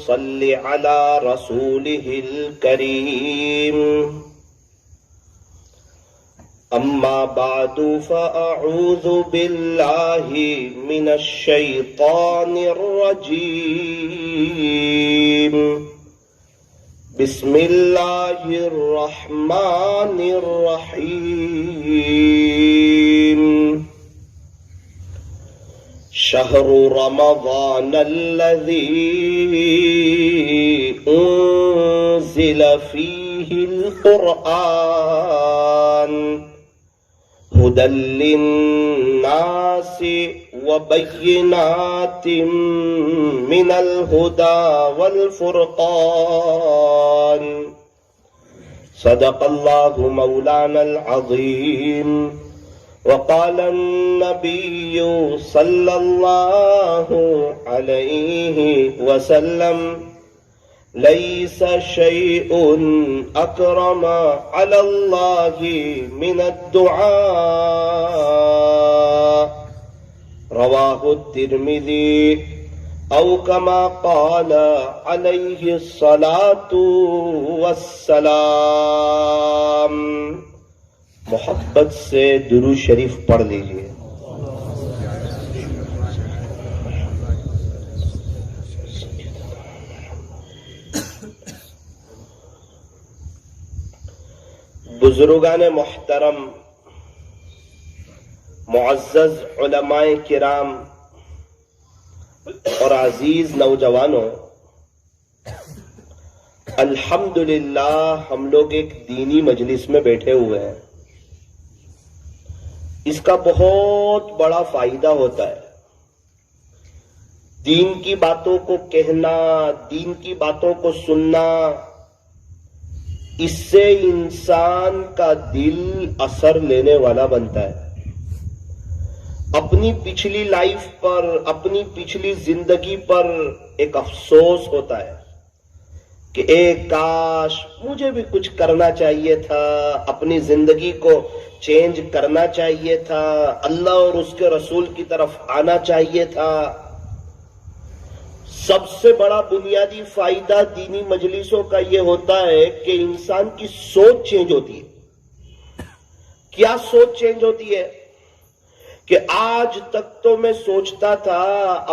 صل على رسوله الكريم أما بعد فأعوذ بالله من الشيطان الرجيم بسم الله الرحمن الرحيم شهر رمضان الذي أنزل فيه القرآن هدى للناس وبينات من الهدى والفرقان صدق الله مولانا العظيم وقال النبي صلى الله عليه وسلم ليس شيء أكرم على الله من الدعاء رواه الترمذي أو كما قال عليه الصلاة والسلام. محبت سے درود شریف پڑھ لیجئے. بزرگان محترم، معزز علماء کرام اور عزیز نوجوانوں، الحمدللہ ہم لوگ ایک دینی مجلس میں بیٹھے ہوئے ہیں. اس کا بہت بڑا فائدہ ہوتا ہے. دین کی باتوں کو کہنا، دین کی باتوں کو سننا، اس سے انسان کا دل اثر لینے والا بنتا ہے. اپنی پچھلی لائف پر، اپنی پچھلی زندگی پر ایک افسوس ہوتا ہے کہ اے کاش مجھے بھی کچھ کرنا چاہیے تھا، اپنی زندگی کو چینج کرنا چاہیے تھا، اللہ اور اس کے رسول کی طرف آنا چاہیے تھا. سب سے بڑا بنیادی فائدہ دینی مجلسوں کا یہ ہوتا ہے کہ انسان کی سوچ چینج ہوتی ہے. کیا سوچ چینج ہوتی ہے؟ کہ آج تک تو میں سوچتا تھا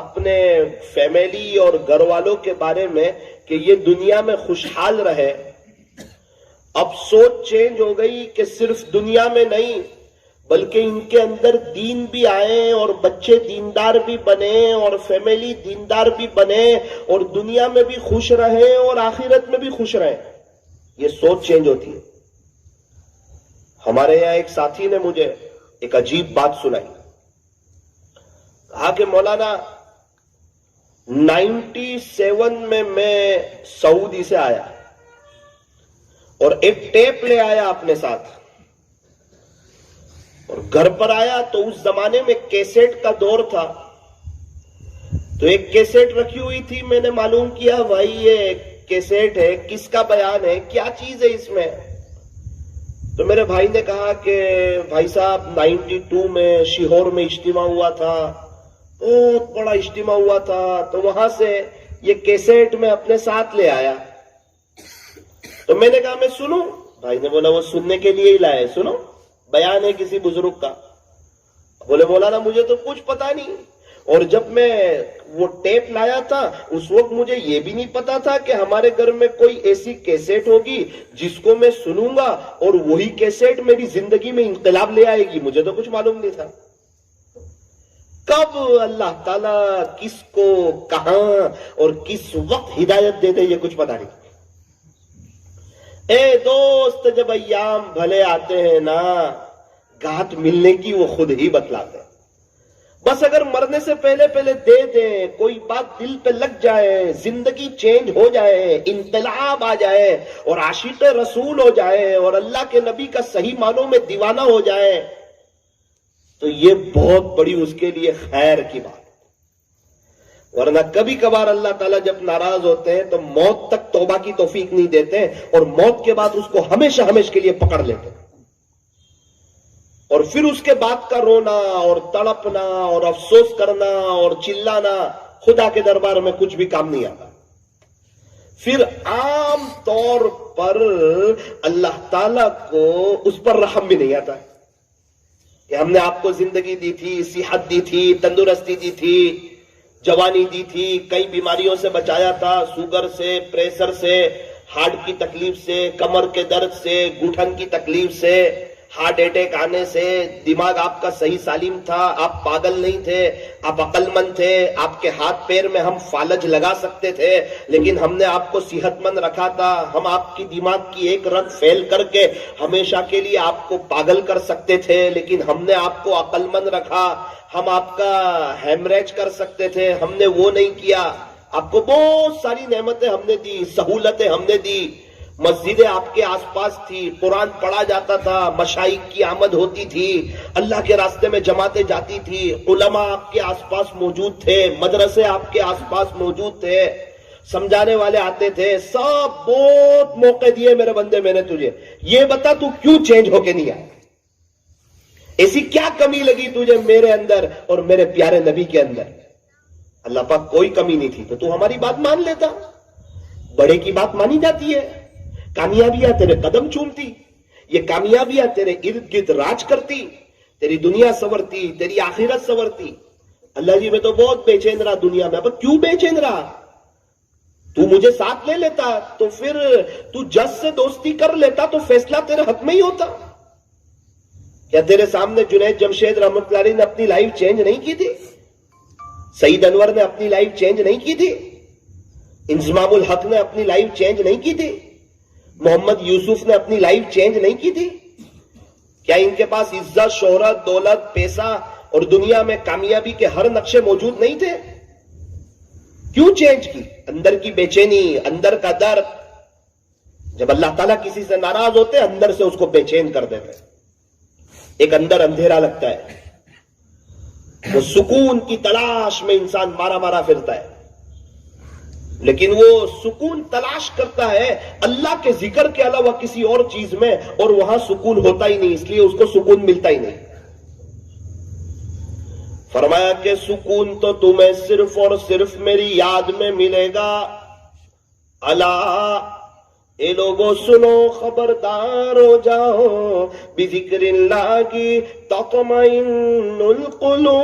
اپنے فیملی اور گھر والوں کے بارے میں کہ یہ دنیا میں خوشحال رہے. اب سوچ چینج ہو گئی کہ صرف دنیا میں نہیں بلکہ ان کے اندر دین بھی آئے اور بچے دیندار بھی بنے اور فیملی دیندار بھی بنے اور دنیا میں بھی خوش رہے اور آخرت میں بھی خوش رہے. یہ سوچ چینج ہوتی ہے. ہمارے یہاں ایک ساتھی نے مجھے ایک عجیب بات سنائی. کہا کہ مولانا 97 میں سعودی سے آیا اور ایک ٹیپ لے آیا اپنے ساتھ اور گھر پر آیا تو اس زمانے میں کیسٹ کا دور تھا. تو ایک کیسٹ رکھی ہوئی تھی. میں نے معلوم کیا بھائی یہ کیسٹ ہے، کس کا بیان ہے، کیا چیز ہے اس میں؟ تو میرے بھائی نے کہا کہ بھائی صاحب 92 میں شیہور میں اجتماع ہوا تھا، بہت بڑا اجتماع ہوا تھا، تو وہاں سے یہ کیسٹ میں اپنے ساتھ لے آیا. تو میں نے کہا میں سنوں. بھائی نے بولا وہ سننے کے لیے ہی لائے، سنو بیان ہے کسی بزرگ کا. بولے مولانا مجھے تو کچھ پتا نہیں، اور جب میں وہ ٹیپ لایا تھا اس وقت مجھے یہ بھی نہیں پتا تھا کہ ہمارے گھر میں کوئی ایسی کیسٹ ہوگی جس کو میں سنوں گا اور وہی کیسٹ میری زندگی میں انقلاب لے آئے گی. مجھے تو کچھ معلوم نہیں تھا. کب اللہ تعالیٰ کس کو کہاں اور کس وقت ہدایت دے دے یہ کچھ پتا نہیں. اے دوست جب ایام بھلے آتے ہیں نا، گھاٹ ملنے کی وہ خود ہی بتلاتے ہیں. بس اگر مرنے سے پہلے دے دیں، کوئی بات دل پہ لگ جائے، زندگی چینج ہو جائے، انقلاب آ جائے اور عاشق رسول ہو جائے اور اللہ کے نبی کا صحیح معنوں میں دیوانہ ہو جائے تو یہ بہت بڑی اس کے لیے خیر کی بات. ورنہ کبھی کبھار اللہ تعالیٰ جب ناراض ہوتے ہیں تو موت تک توبہ کی توفیق نہیں دیتے اور موت کے بعد اس کو ہمیشہ ہمیشہ کے لیے پکڑ لیتے ہیں. اور پھر اس کے بعد کا رونا اور تڑپنا اور افسوس کرنا اور چلانا خدا کے دربار میں کچھ بھی کام نہیں آتا. پھر عام طور پر اللہ تعالیٰ کو اس پر رحم بھی نہیں آتا کہ ہم نے آپ کو زندگی دی تھی، صحت دی تھی، تندرستی دی تھی، جوانی دی تھی، کئی بیماریوں سے بچایا تھا، شوگر سے، پریشر سے، ہارٹ کی تکلیف سے، کمر کے درد سے، گھٹن کی تکلیف سے، ہارٹ اٹیک آنے سے، دماغ آپ کا صحیح سالم تھا، آپ پاگل نہیں تھے، آپ عقل مند تھے، آپ کے ہاتھ پیر میں ہم فالج لگا سکتے تھے، لیکن ہم نے آپ کو صحت مند رکھا تھا۔ ہم آپ کی دماغ کی ایک رگ فیل کر کے ہمیشہ کے لیے آپ کو پاگل کر سکتے تھے، لیکن ہم نے آپ کو عقل مند رکھا۔ ہم آپ کا ہیمریج کر سکتے تھے، ہم نے وہ نہیں کیا۔ آپ کو بہت ساری نعمتیں ہم نے دی، سہولتیں ہم نے دی۔ مسجدیں آپ کے آس پاس تھی، قرآن پڑھا جاتا تھا، مشائخ کی آمد ہوتی تھی، اللہ کے راستے میں جماعتیں جاتی تھی، علماء آپ کے آس پاس موجود تھے، مدرسے آپ کے آس پاس موجود تھے، سمجھانے والے آتے تھے، سب بہت موقع دیے میرے بندے میں نے تجھے۔ یہ بتا تو کیوں چینج ہو کے نہیں آیا؟ ایسی کیا کمی لگی تجھے میرے اندر اور میرے پیارے نبی کے اندر؟ اللہ پاک کوئی کمی نہیں تھی تو ہماری بات مان لیتا۔ بڑے کی بات مانی جاتی ہے، کامیابیاں تیرے قدم چومتی، یہ کامیابیاں تیرے ارد گرد راج کرتی، تیری دنیا سنورتی، تیری آخرت سنورتی۔ اللہ جی میں تو بہت بے چین رہا دنیا میں، اب کیوں بے چین رہا؟ تو مجھے ساتھ لے لیتا تو پھر تو جس سے دوستی کر لیتا تو فیصلہ تیرے حق میں ہی ہوتا۔ کیا تیرے سامنے جنید جمشید رحمۃ اللہ علیہ نے اپنی لائف چینج نہیں کی تھی؟ سعید انور نے اپنی لائف چینج نہیں کی تھی؟ انضمام الحق نے اپنی لائف چینج نہیں کی تھی؟ محمد یوسف نے اپنی لائف چینج نہیں کی تھی؟ کیا ان کے پاس عزت، شہرت، دولت، پیسہ اور دنیا میں کامیابی کے ہر نقشے موجود نہیں تھے؟ کیوں چینج کی؟ اندر کی بے چینی، اندر کا درد۔ جب اللہ تعالیٰ کسی سے ناراض ہوتے اندر سے اس کو بے چین کر دیتے، ایک اندر اندھیرا لگتا ہے، وہ سکون کی تلاش میں انسان مارا مارا پھرتا ہے، لیکن وہ سکون تلاش کرتا ہے اللہ کے ذکر کے علاوہ کسی اور چیز میں، اور وہاں سکون ہوتا ہی نہیں، اس لیے اس کو سکون ملتا ہی نہیں۔ فرمایا کہ سکون تو تمہیں صرف اور صرف میری یاد میں ملے گا۔ الا اے لوگوں سنو، خبردار ہو جاؤ، بذکر اللہ کی تطمئن القلوب۔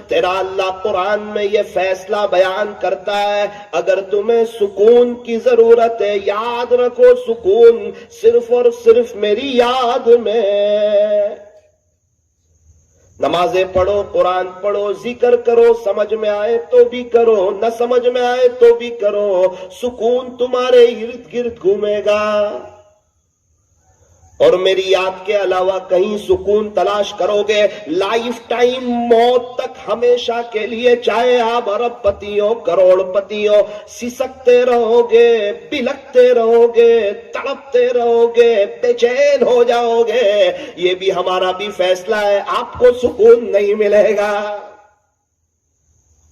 تیرا اللہ قرآن میں یہ فیصلہ بیان کرتا ہے، اگر تمہیں سکون کی ضرورت ہے یاد رکھو سکون صرف اور صرف میری یاد میں۔ نمازیں پڑھو، قرآن پڑھو، ذکر کرو، سمجھ میں آئے تو بھی کرو، نہ سمجھ میں آئے تو بھی کرو، سکون تمہارے ارد گرد گھومے گا۔ اور میری یاد کے علاوہ کہیں سکون تلاش کرو گے لائف ٹائم، موت تک ہمیشہ کے لیے، چاہے آپ ارب پتی ہو، کروڑ پتی ہو، سسکتے رہو گے، بلکتے رہو گے، تڑپتے رہو گے، بے چین ہو جاؤ گے۔ یہ بھی ہمارا بھی فیصلہ ہے، آپ کو سکون نہیں ملے گا۔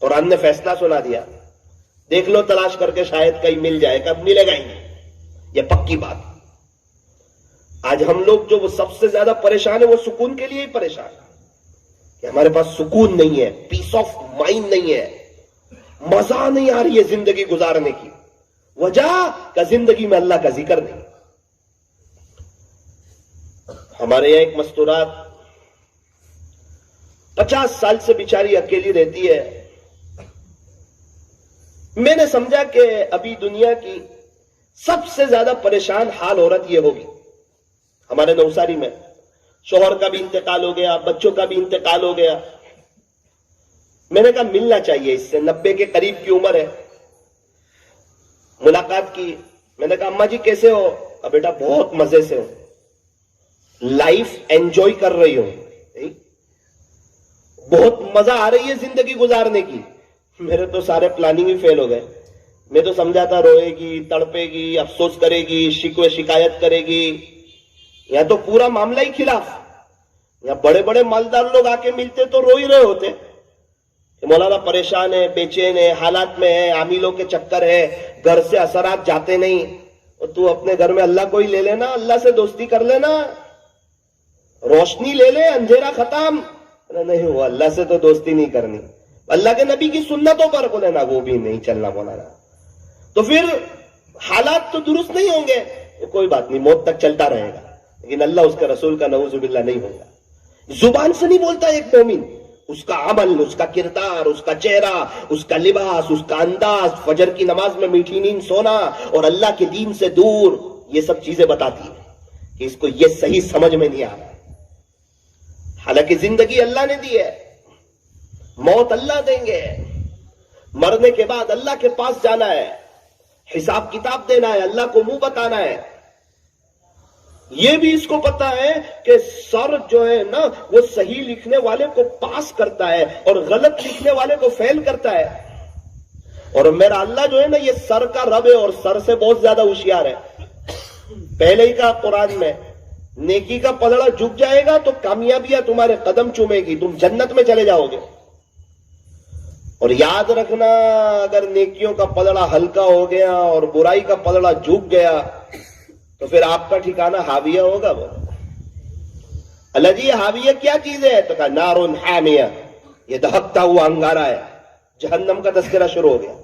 قرآن نے فیصلہ سنا دیا، دیکھ لو تلاش کر کے، شاید کہیں مل جائے، کب ملے گا ہی نہیں، یہ پکی بات۔ آج ہم لوگ جو وہ سب سے زیادہ پریشان ہیں وہ سکون کے لیے ہی پریشان ہیں کہ ہمارے پاس سکون نہیں ہے، پیس آف مائنڈ نہیں ہے، مزہ نہیں آ رہی ہے زندگی گزارنے کی۔ وجہ کا زندگی میں اللہ کا ذکر نہیں۔ ہمارے یہاں ایک مستورات 50 سال سے بیچاری اکیلی رہتی ہے۔ میں نے سمجھا کہ ابھی دنیا کی سب سے زیادہ پریشان حال عورت یہ ہوگی۔ ہمارے نوساری میں شوہر کا بھی انتقال ہو گیا، بچوں کا بھی انتقال ہو گیا۔ میں نے کہا ملنا چاہیے اس سے، 90 کے قریب کی عمر ہے۔ ملاقات کی، میں نے کہا اماں جی کیسے ہو؟ بیٹا بہت مزے سے ہو، لائف انجوائے کر رہی ہوں، بہت مزہ آ رہی ہے زندگی گزارنے کی۔ میرے تو سارے پلاننگ ہی فیل ہو گئے۔ میں تو سمجھا تھا روئے گی، تڑپے گی، افسوس کرے گی، شکوے شکایت کرے گی، یا تو پورا معاملہ ہی خلاف۔ یا بڑے بڑے مالدار لوگ آ کے ملتے تو رو ہی رہے ہوتے، مولانا پریشان ہے، بے چین ہے، حالات میں ہے، عاملوں کے چکر ہے، گھر سے اثرات جاتے نہیں، اور تو اپنے گھر میں اللہ کو ہی لے لینا، اللہ سے دوستی کر لینا، روشنی لے لے، اندھیرا ختم۔ نہیں، وہ اللہ سے تو دوستی نہیں کرنی، اللہ کے نبی کی سنتوں پر بولے نا، وہ بھی نہیں چلنا مولانا۔ تو پھر حالات تو درست نہیں ہوں گے، کوئی بات نہیں، موت تک چلتا رہے گا، لیکن اللہ اس کا رسول کا نعوذ باللہ نہیں ہوگا۔ زبان سے نہیں بولتا ایک مومن، اس کا عمل، اس کا کردار، اس کا چہرہ، اس کا لباس، اس کا انداز، فجر کی نماز میں میٹھی نیند سونا اور اللہ کے دین سے دور، یہ سب چیزیں بتاتی ہیں کہ اس کو یہ صحیح سمجھ میں نہیں آ رہا۔ حالانکہ زندگی اللہ نے دی ہے، موت اللہ دیں گے، مرنے کے بعد اللہ کے پاس جانا ہے، حساب کتاب دینا ہے، اللہ کو منہ بتانا ہے۔ یہ بھی اس کو پتا ہے کہ سر جو ہے نا وہ صحیح لکھنے والے کو پاس کرتا ہے اور غلط لکھنے والے کو فیل کرتا ہے، اور میرا اللہ جو ہے نا یہ سر کا رب ہے اور سر سے بہت زیادہ ہوشیار ہے۔ پہلے ہی کہا قرآن میں، نیکی کا پلڑا جھک جائے گا تو کامیابیاں تمہارے قدم چومے گی، تم جنت میں چلے جاؤ گے۔ اور یاد رکھنا، اگر نیکیوں کا پلڑا ہلکا ہو گیا اور برائی کا پلڑا جھک گیا تو پھر آپ کا ٹھکانہ حاویہ ہوگا۔ وہ اللہ جی یہ حاویہ کیا چیز ہے؟ تو کہا نارن حامیہ، یہ دہکتا ہوا انگارہ ہے، جہنم کا تذکرہ شروع ہو گیا۔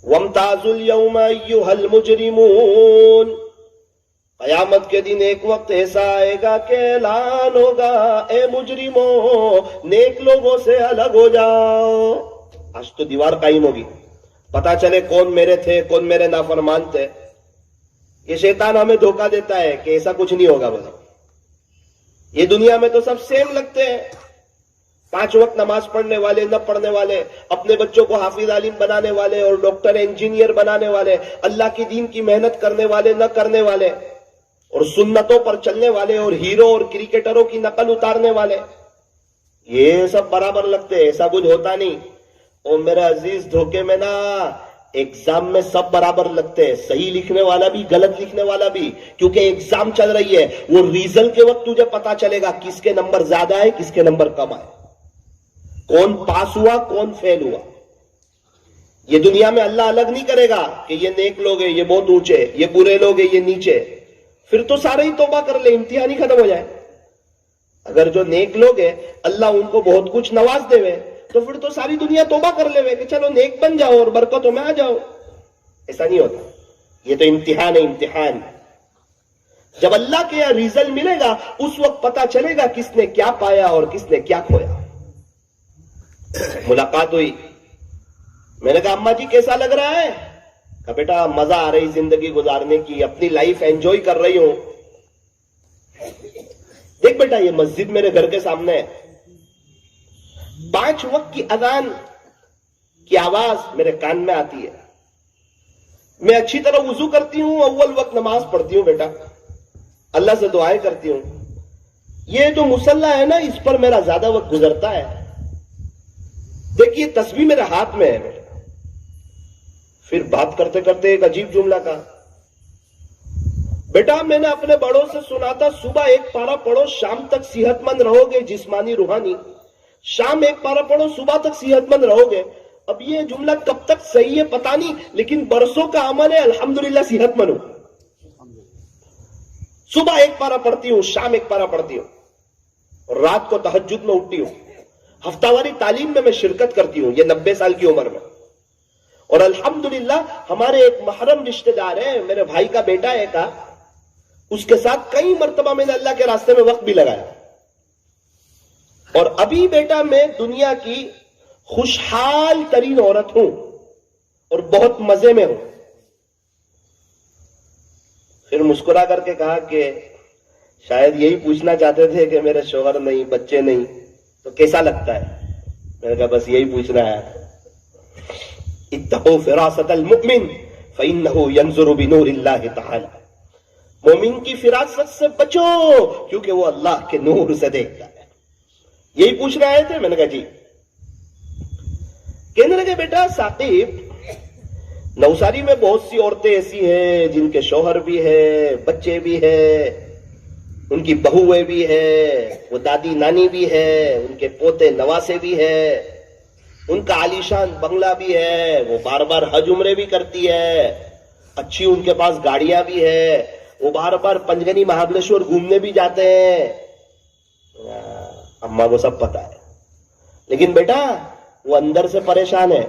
وَامْتَازُوا الْيَوْمَ أَيُّهَا الْمُجْرِمُونَ، قیامت کے دن ایک وقت ایسا آئے گا کہ اعلان ہوگا، اے مجرموں نیک لوگوں سے الگ ہو جاؤ۔ آج تو دیوار قائم ہوگی، پتا چلے کون میرے تھے، کون میرے نافرمان تھے۔ یہ شیطان ہمیں دھوکہ دیتا ہے کہ ایسا کچھ نہیں ہوگا۔ بولو یہ دنیا میں تو سب سیم لگتے ہیں، 5 وقت نماز پڑھنے والے، نہ پڑھنے والے، اپنے بچوں کو حافظ عالم بنانے والے اور ڈاکٹر انجینئر بنانے والے، اللہ کی دین کی محنت کرنے والے، نہ کرنے والے، اور سنتوں پر چلنے والے، اور ہیرو اور کرکٹروں کی نقل اتارنے والے، یہ سب برابر لگتے ہیں۔ ایسا کچھ ہوتا نہیں۔ اور میرے عزیز دھوکے میں نا، ایگزام میں سب برابر لگتے ہیں، صحیح لکھنے والا بھی، غلط لکھنے والا بھی، کیونکہ ایگزام چل رہی ہے۔ وہ ریزلٹ کے وقت تجھے پتا چلے گا کس کے نمبر زیادہ ہے، کس کے نمبر کم آئے، کون پاس ہوا، کون فیل ہوا۔ یہ دنیا میں اللہ الگ نہیں کرے گا کہ یہ نیک لوگ ہیں، یہ بہت اونچے، یہ برے لوگ ہیں، یہ نیچے۔ پھر تو سارے ہی توبہ کر لے، امتحان ہی ختم ہو جائے۔ اگر جو نیک لوگ ہیں اللہ ان کو بہت کچھ نواز دے وے تو پھر تو ساری دنیا توبہ کر لے وے کہ چلو نیک بن جاؤ اور برکتوں میں آ جاؤ۔ ایسا نہیں ہوتا، یہ تو امتحان ہے، امتحان۔ جب اللہ کے یہاں ریزلٹ ملے گا اس وقت پتا چلے گا کس نے کیا پایا اور کس نے کیا کھویا۔ ملاقات ہوئی، میں نے کہا اماں جی کیسا لگ رہا ہے؟ کہا بیٹا مزہ آ رہی زندگی گزارنے کی، اپنی لائف انجوائے کر رہی ہوں۔ دیکھ بیٹا یہ مسجد میرے گھر کے سامنے ہے، 5 وقت کی اذان کی آواز میرے کان میں آتی ہے، میں اچھی طرح وضو کرتی ہوں، اول وقت نماز پڑھتی ہوں بیٹا، اللہ سے دعائیں کرتی ہوں۔ یہ جو مصلی ہے نا اس پر میرا زیادہ وقت گزرتا ہے۔ دیکھیے تسبیح میرے ہاتھ میں ہے بیٹا۔ پھر بات کرتے کرتے ایک عجیب جملہ کہا، بیٹا میں نے اپنے بڑوں سے سنا تھا صبح 1 پارہ پڑھو شام تک صحت مند رہو گے، جسمانی روحانی، شام 1 پارہ پڑھو صبح تک صحت مند رہو گے۔ اب یہ جملہ کب تک صحیح ہے پتہ نہیں، لیکن برسوں کا عمل ہے، الحمدللہ صحت مند ہوں۔ صبح 1 پارہ پڑھتی ہوں، شام 1 پارہ پڑھتی ہوں، اور رات کو تہجد میں اٹھتی ہوں، ہفتہ واری تعلیم میں شرکت کرتی ہوں، یہ 90 سال کی عمر میں۔ اور الحمدللہ ہمارے ایک محرم رشتہ دار ہے، میرے بھائی کا بیٹا ہے کا، اس کے ساتھ کئی مرتبہ میں نے اللہ کے راستے میں وقت بھی لگایا۔ اور ابھی بیٹا میں دنیا کی خوشحال ترین عورت ہوں اور بہت مزے میں ہوں۔ پھر مسکرا کر کے کہا کہ شاید یہی پوچھنا چاہتے تھے کہ میرے شوہر نہیں، بچے نہیں، تو کیسا لگتا ہے؟ میں نے کہا بس یہی پوچھنا ہے۔ اتقوا فراست المؤمن فإنه ينظر بنور اللہ تعالی، مومن کی فراست سے بچو کیونکہ وہ اللہ کے نور سے دیکھتا ہے۔ یہی پوچھنا آئے تھے؟ میں نے کہا جی۔ کہنے لگے بیٹا ثاقب، نوساری میں بہت سی عورتیں ایسی ہیں جن کے شوہر بھی ہے، بچے بھی ہے، ان کی بہویں بھی ہے، وہ دادی نانی بھی ہے، ان کے پوتے نواسے بھی ہے، ان کا عالیشان بنگلہ بھی ہے، وہ بار بار حج عمرے بھی کرتی ہے، اچھی ان کے پاس گاڑیاں بھی ہے، وہ بار بار پنجگنی مہابلیشور گھومنے بھی جاتے ہیں۔ اماں کو سب پتا ہے، لیکن بیٹا وہ اندر سے پریشان ہے،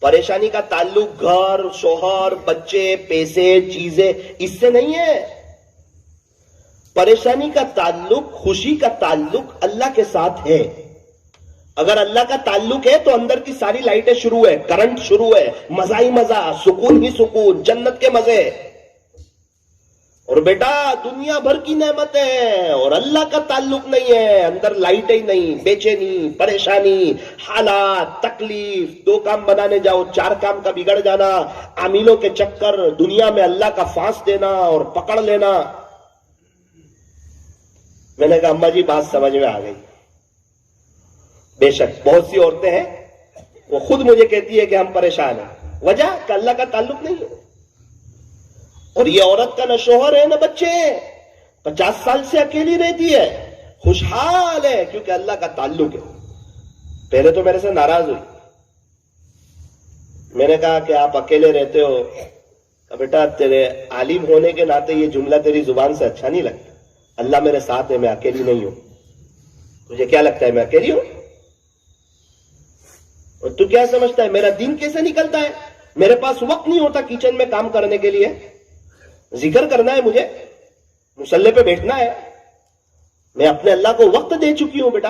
پریشانی کا تعلق گھر، شوہر، بچے، پیسے، چیزیں اس سے نہیں ہے. پریشانی کا تعلق، خوشی کا تعلق اللہ کے ساتھ ہے. اگر اللہ کا تعلق ہے تو اندر کی ساری لائٹیں شروع ہے، کرنٹ شروع ہے، مزہ ہی مزہ، سکون ہی سکون، جنت کے مزے. اور بیٹا دنیا بھر کی نعمت ہے اور اللہ کا تعلق نہیں ہے، اندر لائٹیں ہی نہیں، بے چینی، پریشانی، حالات، تکلیف، 2 کام بنانے جاؤ 4 کام کا بگڑ جانا، عاملوں کے چکر، دنیا میں اللہ کا فانس دینا اور پکڑ لینا. میں نے کہا اماں جی بات سمجھ میں آ گئی. بے شک بہت سی عورتیں ہیں وہ خود مجھے کہتی ہے کہ ہم پریشان ہیں، وجہ کہ اللہ کا تعلق نہیں ہے. اور یہ عورت کا نہ شوہر ہے نہ بچے ہیں، 50 سال سے اکیلی رہتی ہے، خوشحال ہے کیونکہ اللہ کا تعلق ہے. پہلے تو میرے سے ناراض ہوئی. میں نے کہا کہ آپ اکیلے رہتے ہو. بیٹا تیرے عالم ہونے کے ناطے یہ جملہ تیری زبان سے اچھا نہیں لگتا. اللہ میرے ساتھ ہے، میں اکیلی نہیں ہوں. تجھے کیا لگتا ہے میں اکیلی ہوں؟ اور تو کیا سمجھتا ہے میرا دن کیسے نکلتا ہے؟ میرے پاس وقت نہیں ہوتا کچن میں کام کرنے کے لیے. ذکر کرنا ہے مجھے، مصلی پہ بیٹھنا ہے. میں اپنے اللہ کو وقت دے چکی ہوں بیٹا.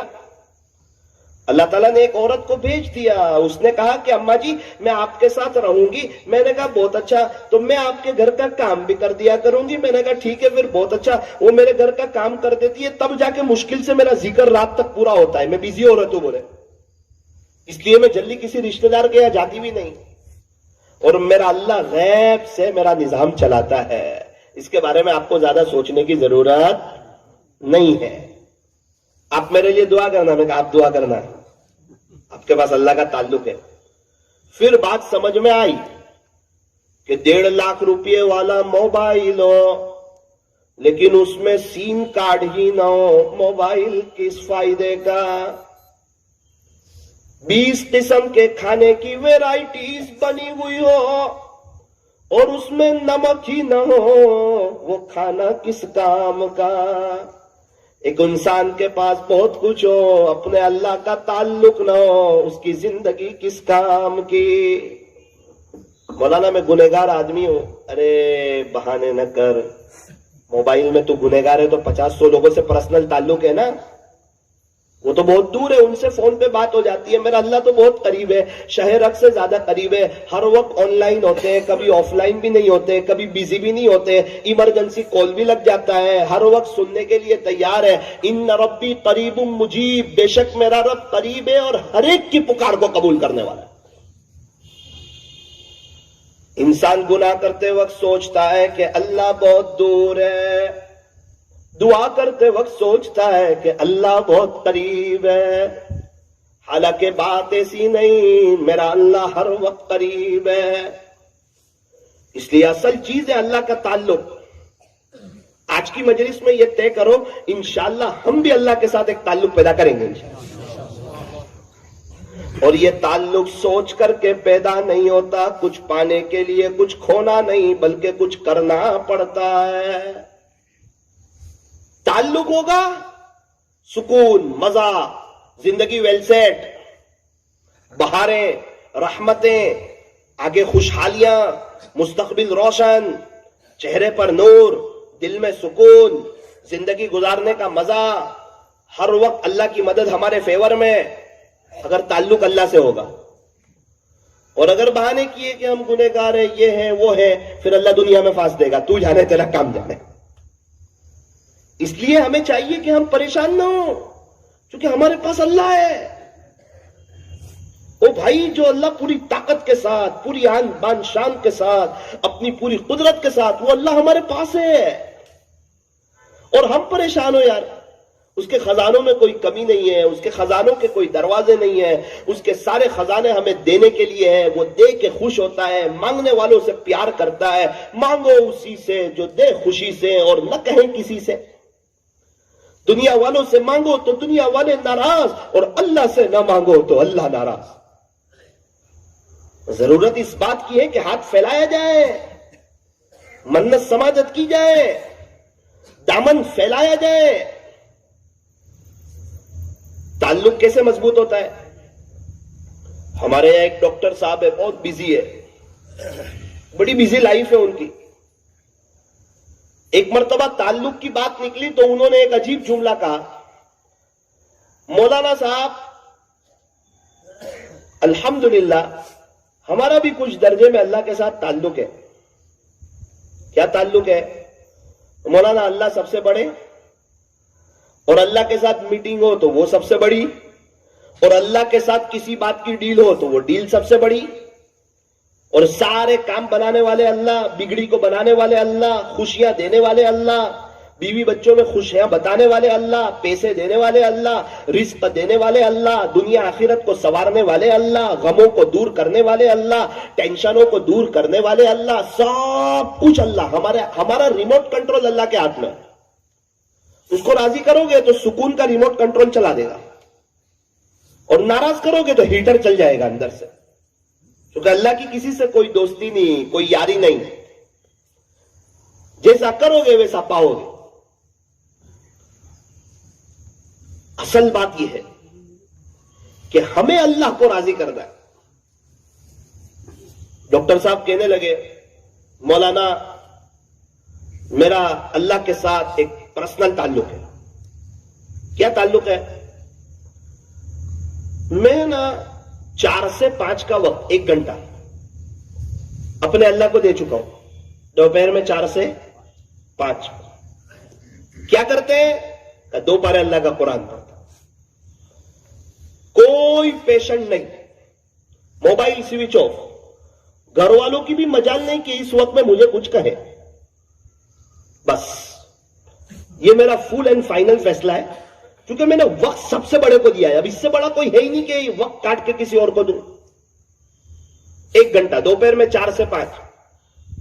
اللہ تعالیٰ نے ایک عورت کو بھیج دیا، اس نے کہا کہ اماں جی میں آپ کے ساتھ رہوں گی. میں نے کہا بہت اچھا، تو میں آپ کے گھر کا کام بھی کر دیا کروں گی. میں نے کہا ٹھیک ہے پھر بہت اچھا. وہ میرے گھر کا کام کر دیتی ہے، تب جا کے مشکل سے میرا ذکر رات تک پورا ہوتا ہے. میں بیزی ہو رہا تو بولے، اس لیے میں جلدی کسی رشتہ دار کے یہاں جاتی بھی نہیں. اور میرا اللہ غیب سے میرا نظام چلاتا ہے، اس کے بارے میں آپ کو زیادہ سوچنے کی ضرورت نہیں ہے. آپ میرے لیے دعا کرنا. میں کہا آپ دعا کرنا، آپ کے پاس اللہ کا تعلق ہے. پھر بات سمجھ میں آئی کہ 1.5 لاکھ روپے والا موبائل ہو لیکن اس میں سیم کارڈ ہی نہ ہو، موبائل کس فائدے کا؟ 20 قسم کے کھانے کی ویرائٹیز بنی ہوئی ہو اور اس میں نمک ہی نہ ہو، وہ کھانا کس کام کا؟ ایک انسان کے پاس بہت کچھ ہو، اپنے اللہ کا تعلق نہ ہو، اس کی زندگی کس کام کی؟ مولانا میں گنہگار آدمی ہوں. ارے بہانے نہ کر، موبائل میں تو گنہگار ہے تو 50-100 لوگوں سے پرسنل تعلق ہے نا، وہ تو بہت دور ہے، ان سے فون پہ بات ہو جاتی ہے. میرا اللہ تو بہت قریب ہے، شہر رگ سے زیادہ قریب ہے. ہر وقت آن لائن ہوتے ہیں، کبھی آف لائن بھی نہیں ہوتے، کبھی بیزی بھی نہیں ہوتے، ایمرجنسی کال بھی لگ جاتا ہے، ہر وقت سننے کے لیے تیار ہے. ان ربی قریب مجیب، بے شک میرا رب قریب ہے اور ہر ایک کی پکار کو قبول کرنے والا ہے. انسان گناہ کرتے وقت سوچتا ہے کہ اللہ بہت دور ہے، دعا کرتے وقت سوچتا ہے کہ اللہ بہت قریب ہے. حالانکہ بات ایسی نہیں، میرا اللہ ہر وقت قریب ہے. اس لیے اصل چیز ہے اللہ کا تعلق. آج کی مجلس میں یہ طے کرو انشاءاللہ ہم بھی اللہ کے ساتھ ایک تعلق پیدا کریں گے انشاءاللہ. اور یہ تعلق سوچ کر کے پیدا نہیں ہوتا، کچھ پانے کے لیے کچھ کھونا نہیں بلکہ کچھ کرنا پڑتا ہے. تعلق ہوگا سکون، مزہ، زندگی ویل سیٹ، بہاریں، رحمتیں، آگے خوشحالیاں، مستقبل روشن، چہرے پر نور، دل میں سکون، زندگی گزارنے کا مزہ، ہر وقت اللہ کی مدد ہمارے فیور میں، اگر تعلق اللہ سے ہوگا. اور اگر بہانے کیے کہ ہم گنہگار ہیں، یہ ہیں وہ ہیں، پھر اللہ دنیا میں پھانس دے گا، تو جانے تیرا کام جانے. اس لیے ہمیں چاہیے کہ ہم پریشان نہ ہوں کیونکہ ہمارے پاس اللہ ہے. او بھائی، جو اللہ پوری طاقت کے ساتھ، پوری آن بان شان کے ساتھ، اپنی پوری قدرت کے ساتھ، وہ اللہ ہمارے پاس ہے. اور ہم پریشان ہو یار، اس کے خزانوں میں کوئی کمی نہیں ہے، اس کے خزانوں کے کوئی دروازے نہیں ہیں، اس کے سارے خزانے ہمیں دینے کے لیے ہیں. وہ دے کے خوش ہوتا ہے، مانگنے والوں سے پیار کرتا ہے. مانگو اسی سے جو دے خوشی سے اور نہ کہیں کسی سے. دنیا والوں سے مانگو تو دنیا والے ناراض، اور اللہ سے نہ مانگو تو اللہ ناراض. ضرورت اس بات کی ہے کہ ہاتھ پھیلایا جائے، منت سماجت کی جائے، دامن پھیلایا جائے. تعلق کیسے مضبوط ہوتا ہے؟ ہمارے یہاں ایک ڈاکٹر صاحب ہے, بہت بزی ہے, بڑی بزی لائف ہے ان کی. ایک مرتبہ تعلق کی بات نکلی تو انہوں نے ایک عجیب جملہ کہا, مولانا صاحب الحمدللہ ہمارا بھی کچھ درجے میں اللہ کے ساتھ تعلق ہے. کیا تعلق ہے مولانا؟ اللہ سب سے بڑے, اور اللہ کے ساتھ میٹنگ ہو تو وہ سب سے بڑی, اور اللہ کے ساتھ کسی بات کی ڈیل ہو تو وہ ڈیل سب سے بڑی, اور سارے کام بنانے والے اللہ, بگڑی کو بنانے والے اللہ, خوشیاں دینے والے اللہ, بیوی بچوں میں خوشیاں بتانے والے اللہ, پیسے دینے والے اللہ, رزق دینے والے اللہ, دنیا آخرت کو سنوارنے والے اللہ, غموں کو دور کرنے والے اللہ, ٹینشنوں کو دور کرنے والے اللہ, سب کچھ اللہ. ہمارا ریموٹ کنٹرول اللہ کے ہاتھ میں. اس کو راضی کرو گے تو سکون کا ریموٹ کنٹرول چلا دے گا, اور ناراض کرو گے تو ہیٹر چل جائے گا اندر سے. کیونکہ اللہ کی کسی سے کوئی دوستی نہیں, کوئی یاری نہیں. جیسا کرو گے ویسا پاؤ گے. اصل بات یہ ہے کہ ہمیں اللہ کو راضی کرنا ہے. ڈاکٹر صاحب کہنے لگے, مولانا میرا اللہ کے ساتھ ایک پرسنل تعلق ہے. کیا تعلق ہے؟ میں نا 4 سے 5 کا وقت 1 گھنٹہ اپنے اللہ کو دے چکا ہوں. دوپہر میں 4 سے 5 کیا کرتے ہیں؟ 2 پارے اللہ کا قرآن پڑھتا. کوئی پیشنٹ نہیں, موبائل سوئچ آف, گھر والوں کی بھی مجال نہیں کہ اس وقت میں مجھے کچھ کہے. بس یہ میرا فل اینڈ فائنل فیصلہ ہے, کیونکہ میں نے وقت سب سے بڑے کو دیا ہے. اب اس سے بڑا کوئی ہے ہی نہیں کہ یہ وقت کاٹ کے کسی اور کو دوں. 1 گھنٹہ دوپہر میں 4 سے 5.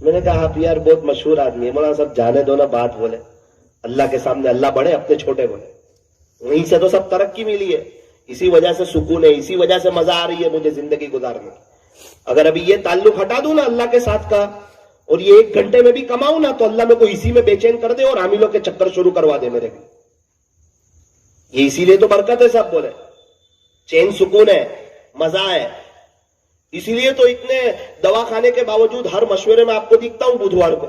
میں نے کہا آپ یار بہت مشہور آدمی ہے, مولانا صاحب جانے دو نا, بات بولے. اللہ کے سامنے اللہ بڑے, اپنے چھوٹے بولے. وہیں سے تو سب ترقی ملی ہے, اسی وجہ سے سکون ہے, اسی وجہ سے مزہ آ رہی ہے مجھے زندگی گزارنے. اگر ابھی یہ تعلق ہٹا دوں نا اللہ کے ساتھ کا, اور یہ 1 گھنٹے میں بھی کماؤں نا, تو اللہ میں کو اسی میں بے چین کر دے اور عاملوں کے چکر شروع کروا دے میرے بھی. یہ اسی لیے تو برکت ہے, سب بولے چین سکون ہے, مزہ ہے. اسی لیے تو اتنے دواخانے کے باوجود ہر مشورے میں آپ کو دکھتا ہوں بدھوار کو,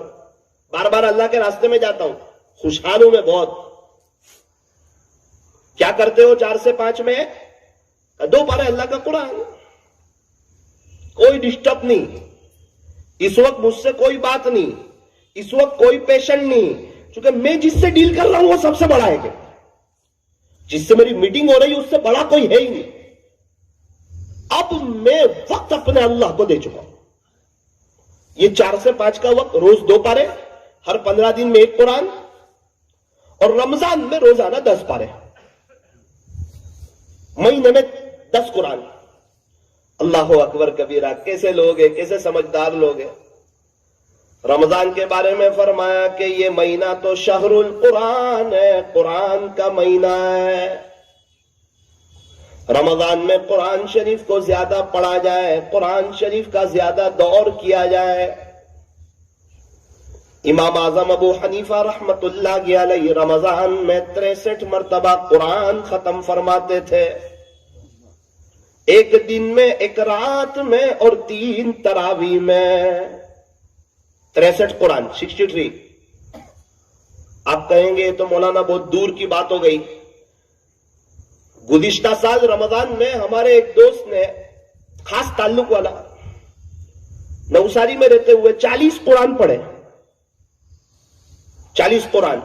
بار بار اللہ کے راستے میں جاتا ہوں, خوشحال ہوں میں بہت. کیا کرتے ہو 4 سے 5 میں؟ 2 پارے اللہ کا قرآن. کوئی ڈسٹرب نہیں, اس وقت مجھ سے کوئی بات نہیں, اس وقت کوئی پیشنٹ نہیں, کیونکہ میں جس سے ڈیل کر رہا ہوں وہ سب سے بڑا ہے. کہ جس سے میری میٹنگ ہو رہی ہے اس سے بڑا کوئی ہے ہی نہیں. اب میں وقت اپنے اللہ کو دے چکا ہوں. یہ 4 سے 5 کا وقت, روز 2 پارے, ہر 15 دن میں 1 قرآن, اور رمضان میں روزانہ 10 پارے, مہینے میں 10 قرآن. اللہ اکبر کبیرہ. کیسے لوگ ہیں, کیسے سمجھدار لوگ ہیں. رمضان کے بارے میں فرمایا کہ یہ مہینہ تو شہر القرآن ہے, قرآن کا مہینہ ہے. رمضان میں قرآن شریف کو زیادہ پڑھا جائے, قرآن شریف کا زیادہ دور کیا جائے. امام اعظم ابو حنیفہ رحمت اللہ علیہ رمضان میں 63 مرتبہ قرآن ختم فرماتے تھے. 1 دن میں, 1 رات میں, اور 3 تراویح میں. 63 قرآن, 63. آپ کہیں گے تو مولانا بہت دور کی بات ہو گئی. گزشتہ سال رمضان میں ہمارے ایک دوست نے, خاص تعلق والا, نوساری میں رہتے ہوئے 40 قرآن پڑھے. 40 قرآن.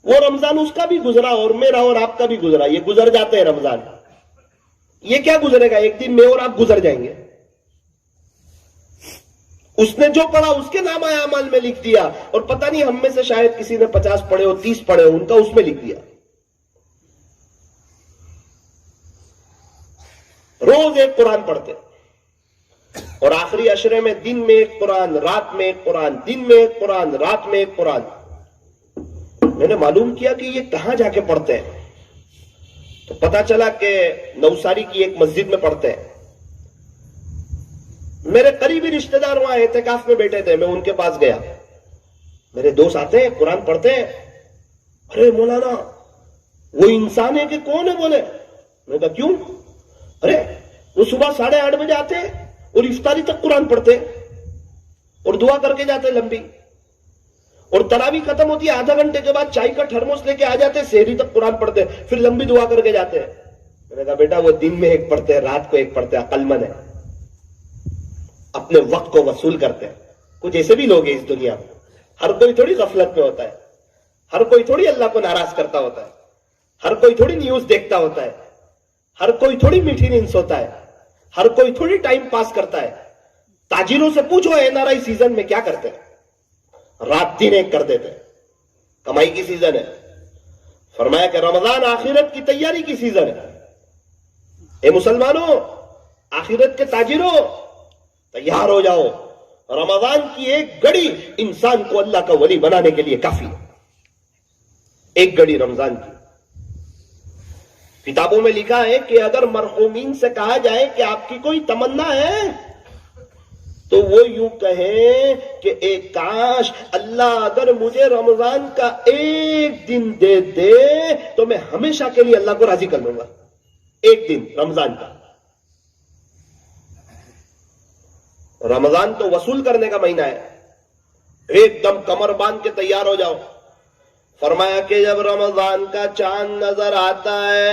وہ رمضان اس کا بھی گزرا اور میرا اور آپ کا بھی گزرا. یہ گزر جاتے ہیں رمضان. یہ کیا گزرے گا, ایک دن میں اور آپ گزر جائیں گے. اس نے جو پڑھا اس کے نام اعمال میں لکھ دیا, اور پتہ نہیں ہم میں سے شاید کسی نے 50 پڑھے ہو, 30 پڑھے ہو, ان کا اس میں لکھ دیا. روز 1 قرآن پڑھتے, اور آخری عشرے میں دن میں 1 قرآن, رات میں 1 قرآن, دن میں 1 قرآن, رات میں 1 قرآن. میں نے معلوم کیا کہ یہ کہاں جا کے پڑھتے ہیں, تو پتا چلا کہ نوساری کی ایک مسجد میں پڑھتے ہیں. میرے قریبی رشتہ دار وہاں اعتکاف میں بیٹھے تھے, میں ان کے پاس گیا. میرے دوست آتے ہیں, قرآن پڑھتے ہیں. ارے مولانا وہ انسان ہے کہ کون ہے؟ بولے. میں کہا کیوں؟ ارے وہ صبح 8:30 بجے آتے اور افطاری تک قرآن پڑھتے اور دعا کر کے جاتے لمبی, اور تراویح ختم ہوتی ہے آدھا گھنٹے کے بعد چائے کا تھرموس لے کے آ جاتے, سحری تک قرآن پڑھتے, پھر لمبی دعا کر کے جاتے ہیں. میں نے کہا بیٹا وہ دن میں ایک پڑھتے ہیں, رات کو ایک پڑھتے ہیں, عقل مند ہے, اپنے وقت کو وصول کرتے ہیں. کچھ ایسے بھی لوگ ہیں اس دنیا میں, ہر کوئی تھوڑی غفلت میں ہوتا ہے, ہر کوئی تھوڑی اللہ کو ناراض کرتا ہوتا ہے, ہر کوئی تھوڑی نیوز دیکھتا ہوتا ہے, ہر کوئی تھوڑی میٹھی نیند سوتا ہے, ہر کوئی تھوڑی ٹائم پاس کرتا ہے. تاجروں سے پوچھو NRI سیزن میں کیا کرتے ہیں, رات دن ایک کر دیتے ہیں, کمائی کی سیزن ہے. فرمایا کہ رمضان آخرت کی تیاری کی سیزن ہے. اے مسلمانوں, آخرت کے تاجروں, تیار ہو جاؤ. رمضان کی ایک گھڑی انسان کو اللہ کا ولی بنانے کے لیے کافی ہے. ایک گھڑی رمضان کی. کتابوں میں لکھا ہے کہ اگر مرحومین سے کہا جائے کہ آپ کی کوئی تمنا ہے تو وہ یوں کہیں کہ اے کاش اللہ اگر مجھے رمضان کا ایک دن دے دے تو میں ہمیشہ کے لیے اللہ کو راضی کر لوں گا. ایک دن رمضان کا. رمضان تو وصول کرنے کا مہینہ ہے. ایک دم کمر باندھ کے تیار ہو جاؤ. فرمایا کہ جب رمضان کا چاند نظر آتا ہے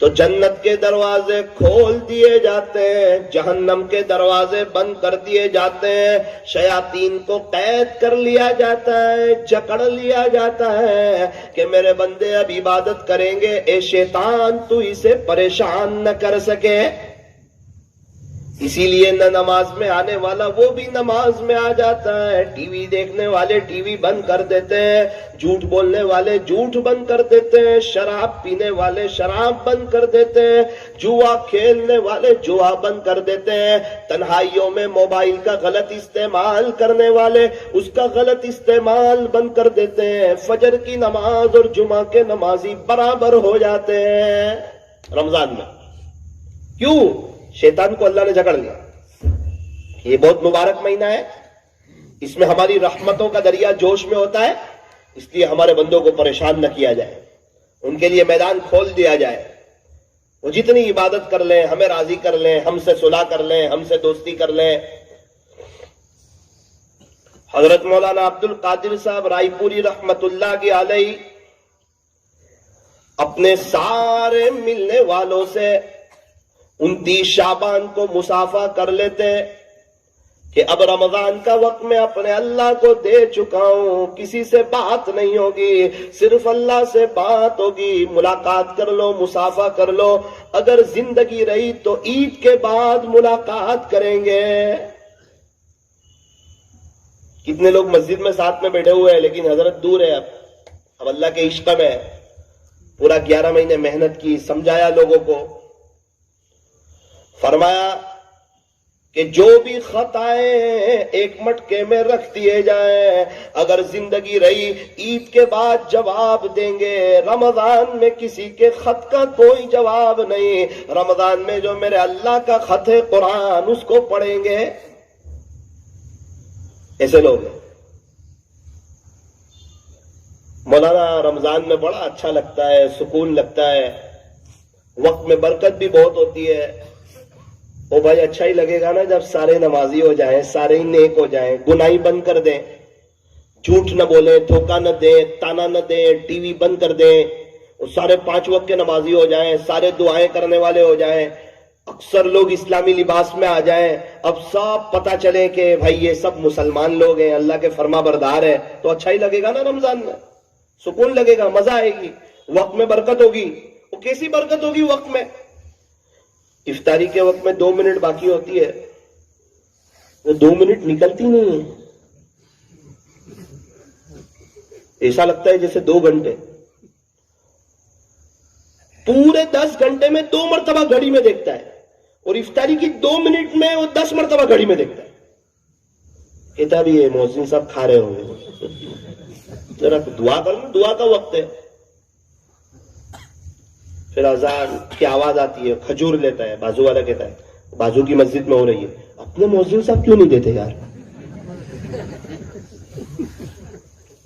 تو جنت کے دروازے کھول دیے جاتے ہیں, جہنم کے دروازے بند کر دیے جاتے ہیں, شیاطین کو قید کر لیا جاتا ہے, جکڑ لیا جاتا ہے کہ میرے بندے اب عبادت کریں گے, اے شیطان تو اسے پریشان نہ کر سکے. اسی لیے نہ نماز میں آنے والا وہ بھی نماز میں آ جاتا ہے, ٹی وی دیکھنے والے ٹی وی بند کر دیتے ہیں, جھوٹ بولنے والے جھوٹ بند کر دیتے ہیں, شراب پینے والے شراب بند کر دیتے ہیں, جوا کھیلنے والے جوا بند کر دیتے ہیں, تنہائیوں میں موبائل کا غلط استعمال کرنے والے اس کا غلط استعمال بند کر دیتے ہیں. فجر کی نماز اور جمعہ کے نمازی برابر ہو جاتے ہیں رمضان میں. کیوں؟ شیطان کو اللہ نے جکڑ لیا. یہ بہت مبارک مہینہ ہے, اس میں ہماری رحمتوں کا دریا جوش میں ہوتا ہے, اس لیے ہمارے بندوں کو پریشان نہ کیا جائے, ان کے لیے میدان کھول دیا جائے. وہ جتنی عبادت کر لیں, ہمیں راضی کر لیں, ہم سے صلح کر لیں, ہم سے دوستی کر لیں. حضرت مولانا عبد القادر صاحب رائے پوری رحمت اللہ کی علیہ اپنے سارے ملنے والوں سے 29 شعبان کو مسافہ کر لیتے کہ اب رمضان کا وقت میں اپنے اللہ کو دے چکا ہوں, کسی سے بات نہیں ہوگی, صرف اللہ سے بات ہوگی. ملاقات کر لو, مسافہ کر لو, اگر زندگی رہی تو عید کے بعد ملاقات کریں گے. کتنے لوگ مسجد میں ساتھ میں بیٹھے ہوئے ہیں لیکن حضرت دور ہے. اب اللہ کے عشق میں پورا 11 مہینے محنت کی, سمجھایا لوگوں کو. فرمایا کہ جو بھی خطائیں ایک مٹکے میں رکھ دیے جائیں, اگر زندگی رہی عید کے بعد جواب دیں گے. رمضان میں کسی کے خط کا کوئی جواب نہیں, رمضان میں جو میرے اللہ کا خط ہے قرآن اس کو پڑھیں گے. ایسے لوگ ہیں. مولانا رمضان میں بڑا اچھا لگتا ہے, سکون لگتا ہے, وقت میں برکت بھی بہت ہوتی ہے. او بھائی اچھا ہی لگے گا نا جب سارے نمازی ہو جائیں, سارے ہی نیک ہو جائیں, گناہی بند کر دیں, جھوٹ نہ بولیں, دھوکہ نہ دیں, تانا نہ دیں, ٹی وی بند کر دیں, وہ سارے 5 وقت کے نمازی ہو جائیں, سارے دعائیں کرنے والے ہو جائیں, اکثر لوگ اسلامی لباس میں آ جائیں. اب سب پتہ چلے کہ بھائی یہ سب مسلمان لوگ ہیں, اللہ کے فرما بردار ہیں, تو اچھا ہی لگے گا نا رمضان میں, سکون لگے گا, مزہ آئے گی, وقت میں برکت ہوگی. وہ کیسی برکت ہوگی وقت میں؟ افطاری کے وقت میں 2 منٹ باقی ہوتی ہے, وہ 2 منٹ نکلتی نہیں ہے, ایسا لگتا ہے جیسے 2 گھنٹے. پورے 10 گھنٹے میں 2 مرتبہ گھڑی میں دیکھتا ہے, اور افطاری کی 2 منٹ میں وہ 10 مرتبہ گھڑی میں دیکھتا ہے. کہتا بھی ہے محسن صاحب کھا رہے ہوں گے, ذرا دعا کر لو, دعا کا وقت ہے. پھر اذان کی آواز آتی ہے, کھجور لیتا ہے, بازو والا کہتا ہے بازو کی مسجد میں ہو رہی ہے, اپنے مؤذن صاحب کیوں نہیں دیتے یار؟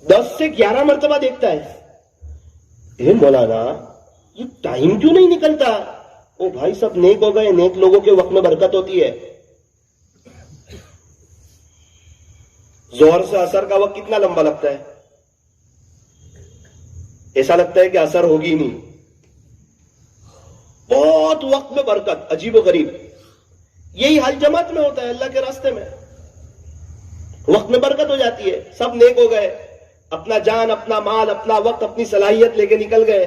10 سے 11 مرتبہ دیکھتا ہے. اے مولانا یہ ٹائم کیوں نہیں نکلتا؟ او بھائی سب نیک ہو گئے. نیک لوگوں کے وقت میں برکت ہوتی ہے. ظہر سے عصر کا وقت کتنا لمبا لگتا ہے؟ ایسا لگتا ہے کہ اثر ہوگی نہیں. بہت وقت میں برکت, عجیب و غریب. یہی حال جماعت میں ہوتا ہے, اللہ کے راستے میں وقت میں برکت ہو جاتی ہے. سب نیک ہو گئے, اپنا جان, اپنا مال, اپنا وقت, اپنی صلاحیت لے کے نکل گئے.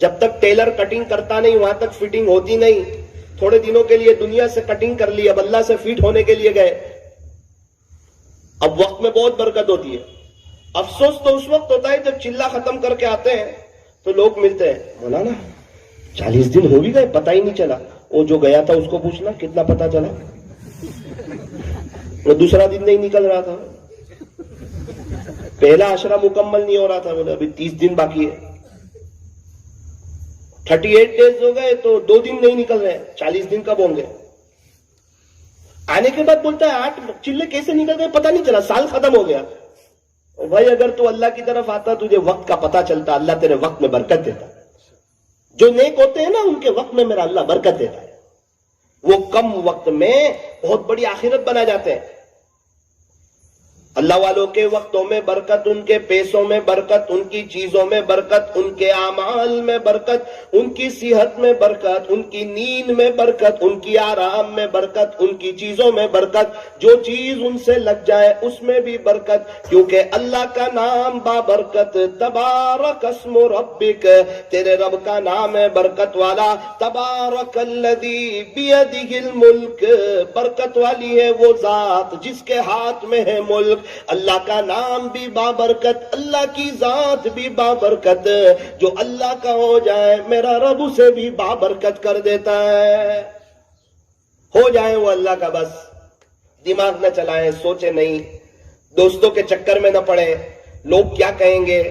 جب تک ٹیلر کٹنگ کرتا نہیں وہاں تک فٹنگ ہوتی نہیں. تھوڑے دنوں کے لیے دنیا سے کٹنگ کر لی, اب اللہ سے فٹ ہونے کے لیے گئے. اب وقت میں بہت برکت ہوتی ہے. افسوس تو اس وقت ہوتا ہے جب چلہ ختم کر کے آتے ہیں تو لوگ ملتے ہیں, مولانا 40 دن ہو بھی گئے پتہ ہی نہیں چلا. وہ جو گیا تھا اس کو پوچھنا کتنا پتہ چلا, وہ دوسرا دن نہیں نکل رہا تھا, پہلا عشرہ مکمل نہیں ہو رہا تھا, بولے ابھی 30 دن باقی ہے. 38 ڈیز ہو گئے تو 2 دن نہیں نکل رہے, 40 دن کب ہوں گے؟ آنے کے بعد بولتا ہے 8 چلے کیسے نکل گئے پتہ نہیں چلا, سال ختم ہو گیا. بھائی اگر تو اللہ کی طرف آتا تجھے وقت کا پتہ چلتا, اللہ تیرے وقت میں برکت دیتا. جو نیک ہوتے ہیں نا ان کے وقت میں میرا اللہ برکت دیتا ہے. وہ کم وقت میں بہت بڑی آخرت بنا جاتے ہیں. اللہ والوں کے وقتوں میں برکت, ان کے پیسوں میں برکت, ان کی چیزوں میں برکت, ان کے اعمال میں برکت, ان کی صحت میں برکت, ان کی نیند میں برکت, ان کی آرام میں برکت, ان کی چیزوں میں برکت. جو چیز ان سے لگ جائے اس میں بھی برکت, کیونکہ اللہ کا نام بابرکت. تبارک اسم ربک, تیرے رب کا نام ہے برکت والا. تبارک الذی بیدہ الملک, برکت والی ہے وہ ذات جس کے ہاتھ میں ہے ملک. اللہ کا نام بھی بابرکت, اللہ کی ذات بھی بابرکت. جو اللہ کا ہو جائے میرا رب اسے بھی بابرکت کر دیتا ہے. ہو جائے وہ اللہ کا, بس دماغ نہ چلائیں, سوچے نہیں, دوستوں کے چکر میں نہ پڑے. لوگ کیا کہیں گے,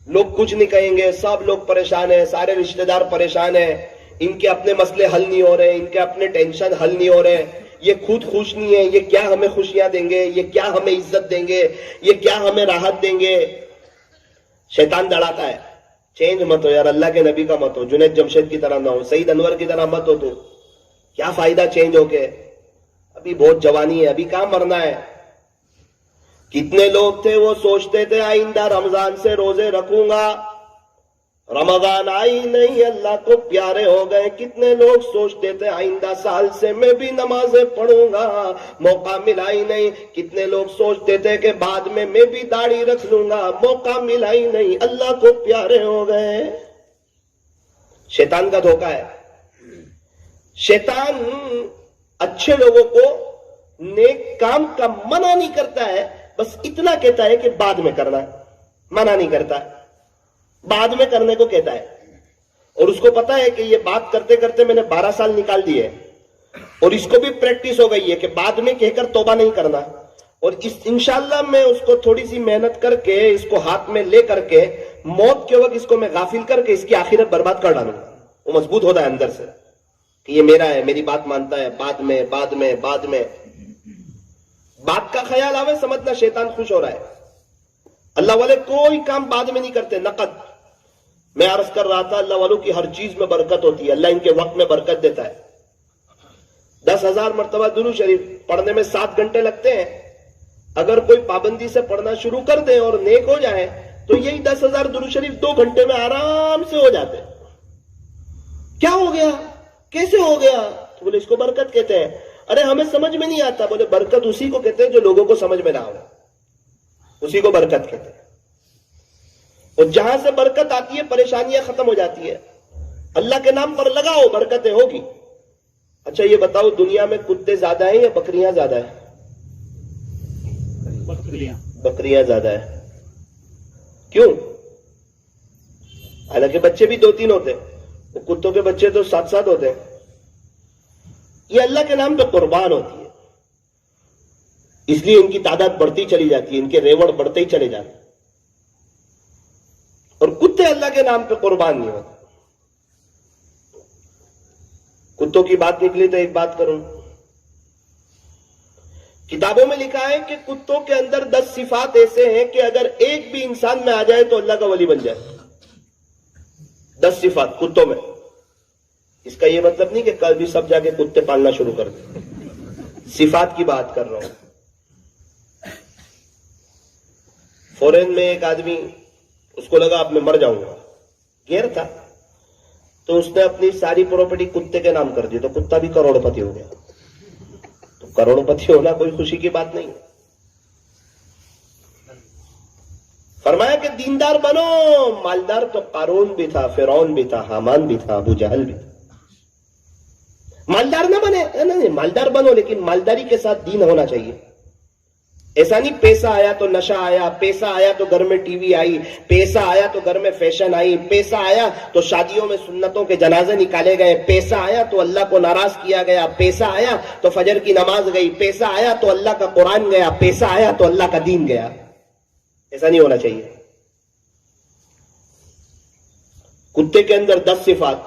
لوگ کچھ نہیں کہیں گے, سب لوگ پریشان ہیں, سارے رشتہ دار پریشان ہیں. ان کے اپنے مسئلے حل نہیں ہو رہے, ان کے اپنے ٹینشن حل نہیں ہو رہے. یہ خود خوش نہیں ہے, یہ کیا ہمیں خوشیاں دیں گے, یہ کیا ہمیں عزت دیں گے, یہ کیا ہمیں راحت دیں گے. شیطان دڑاتا ہے, چینج مت ہو یار, اللہ کے نبی کا مت ہو, جنید جمشید کی طرح نہ ہو, سعید انور کی طرح مت ہو. تو کیا فائدہ چینج ہو کے, ابھی بہت جوانی ہے, ابھی کہاں مرنا ہے. کتنے لوگ تھے وہ سوچتے تھے آئندہ رمضان سے روزے رکھوں گا, رمضان آئی نہیں اللہ کو پیارے ہو گئے. کتنے لوگ سوچتے تھے آئندہ سال سے میں بھی نمازیں پڑھوں گا, موقع ملا ہی نہیں. کتنے لوگ سوچتے تھے کہ بعد میں بھی داڑھی رکھ لوں گا, موقع ملا ہی نہیں, اللہ کو پیارے ہو گئے. شیطان کا دھوکہ ہے. شیطان اچھے لوگوں کو نیک کام کا منع نہیں کرتا ہے, بس اتنا کہتا ہے کہ بعد میں کرنا, منع نہیں کرتا, بعد میں کرنے کو کہتا ہے. اور اس کو پتا ہے کہ یہ بات کرتے کرتے میں نے 12 سال نکال دیے, اور اس کو بھی پریکٹس ہو گئی ہے کہ بعد میں کہہ کر توبہ نہیں کرنا. اور انشاءاللہ میں اس کو تھوڑی سی محنت کر کے, اس کو ہاتھ میں لے کر کے, موت کے وقت اس کو میں غافل کر کے اس کی آخرت برباد کر ڈالوں گا. وہ مضبوط ہوتا ہے اندر سے کہ یہ میرا ہے, میری بات مانتا ہے. بعد میں بات کا خیال آوے, سمجھنا شیطان خوش ہو رہا ہے. اللہ والے کوئی کام بعد میں نہیں کرتے, نقد. میں عرض کر رہا تھا اللہ والوں کی ہر چیز میں برکت ہوتی ہے, اللہ ان کے وقت میں برکت دیتا ہے. 10,000 مرتبہ درود شریف پڑھنے میں 7 گھنٹے لگتے ہیں. اگر کوئی پابندی سے پڑھنا شروع کر دے اور نیک ہو جائے تو یہی 10,000 درود شریف 2 گھنٹے میں آرام سے ہو جاتے ہیں. کیا ہو گیا, کیسے ہو گیا؟ تو بولے اس کو برکت کہتے ہیں. ارے ہمیں سمجھ میں نہیں آتا. بولے برکت اسی کو کہتے ہیں جو لوگوں کو سمجھ میں نہ آئے, اسی کو برکت کہتے ہیں. اور جہاں سے برکت آتی ہے پریشانیاں ختم ہو جاتی ہے. اللہ کے نام پر لگاؤ, برکتیں ہوگی. اچھا یہ بتاؤ, دنیا میں کتے زیادہ ہیں یا بکریاں زیادہ ہیں؟ بکریاں زیادہ ہیں. کیوں؟ حالانکہ بچے بھی 2-3 ہوتے ہیں, کتوں کے بچے تو 7-7 ہوتے ہیں. یہ اللہ کے نام پہ قربان ہوتی ہے, اس لیے ان کی تعداد بڑھتی چلی جاتی ہے, ان کے ریوڑ بڑھتے ہی چلے جاتے ہیں. اور کتے اللہ کے نام پہ قربان نہیں ہوتے. کتوں کی بات نکلی تو ایک بات کروں, کتابوں میں لکھا ہے کہ کتوں کے اندر 10 صفات ایسے ہیں کہ اگر ایک بھی انسان میں آ جائے تو اللہ کا ولی بن جائے. 10 صفات کتوں میں. اس کا یہ مطلب نہیں کہ کل بھی سب جا کے کتے پالنا شروع کر دیں، صفات کی بات کر رہا ہوں. فورن میں ایک آدمی، اس کو لگا اب میں مر جاؤں گا، گیر تھا، تو اس نے اپنی ساری پراپرٹی کتے کے نام کر دی، تو کتا بھی کروڑ پتی ہو گیا. تو کروڑ پتی ہونا کوئی خوشی کی بات نہیں. فرمایا کہ دیندار بنو. مالدار تو قارون بھی تھا، فرعون بھی تھا، حامان بھی تھا، ابو جہل بھی تھا. مالدار نہ بنے، نہیں، مالدار بنو لیکن مالداری کے ساتھ دین ہونا چاہیے. ایسا نہیں پیسہ آیا تو نشہ آیا، پیسہ آیا تو گھر میں ٹی وی آئی، پیسہ آیا تو گھر میں فیشن آئی، پیسہ آیا تو شادیوں میں سنتوں کے جنازے نکالے گئے، پیسہ آیا تو اللہ کو ناراض کیا گیا، پیسہ آیا تو فجر کی نماز گئی، پیسہ آیا تو اللہ کا قرآن گیا، پیسہ آیا تو اللہ کا دین گیا. ایسا نہیں ہونا چاہیے. کتے کے اندر 10 صفات.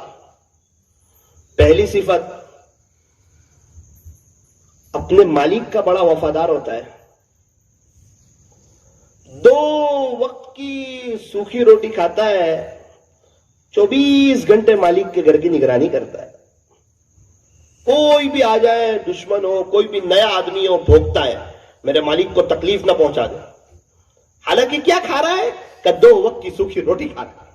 پہلی صفت، اپنے مالک کا بڑا وفادار ہوتا ہے. 2 وقت کی سوکھی روٹی کھاتا ہے، 24 گھنٹے مالک کے گھر کی نگرانی کرتا ہے. کوئی بھی آ جائے، دشمن ہو، کوئی بھی نیا آدمی ہو، بھوکتا ہے میرے مالک کو تکلیف نہ پہنچا دے. حالانکہ کیا کھا رہا ہے؟ کہ 2 وقت کی سوکھی روٹی کھا رہا ہے.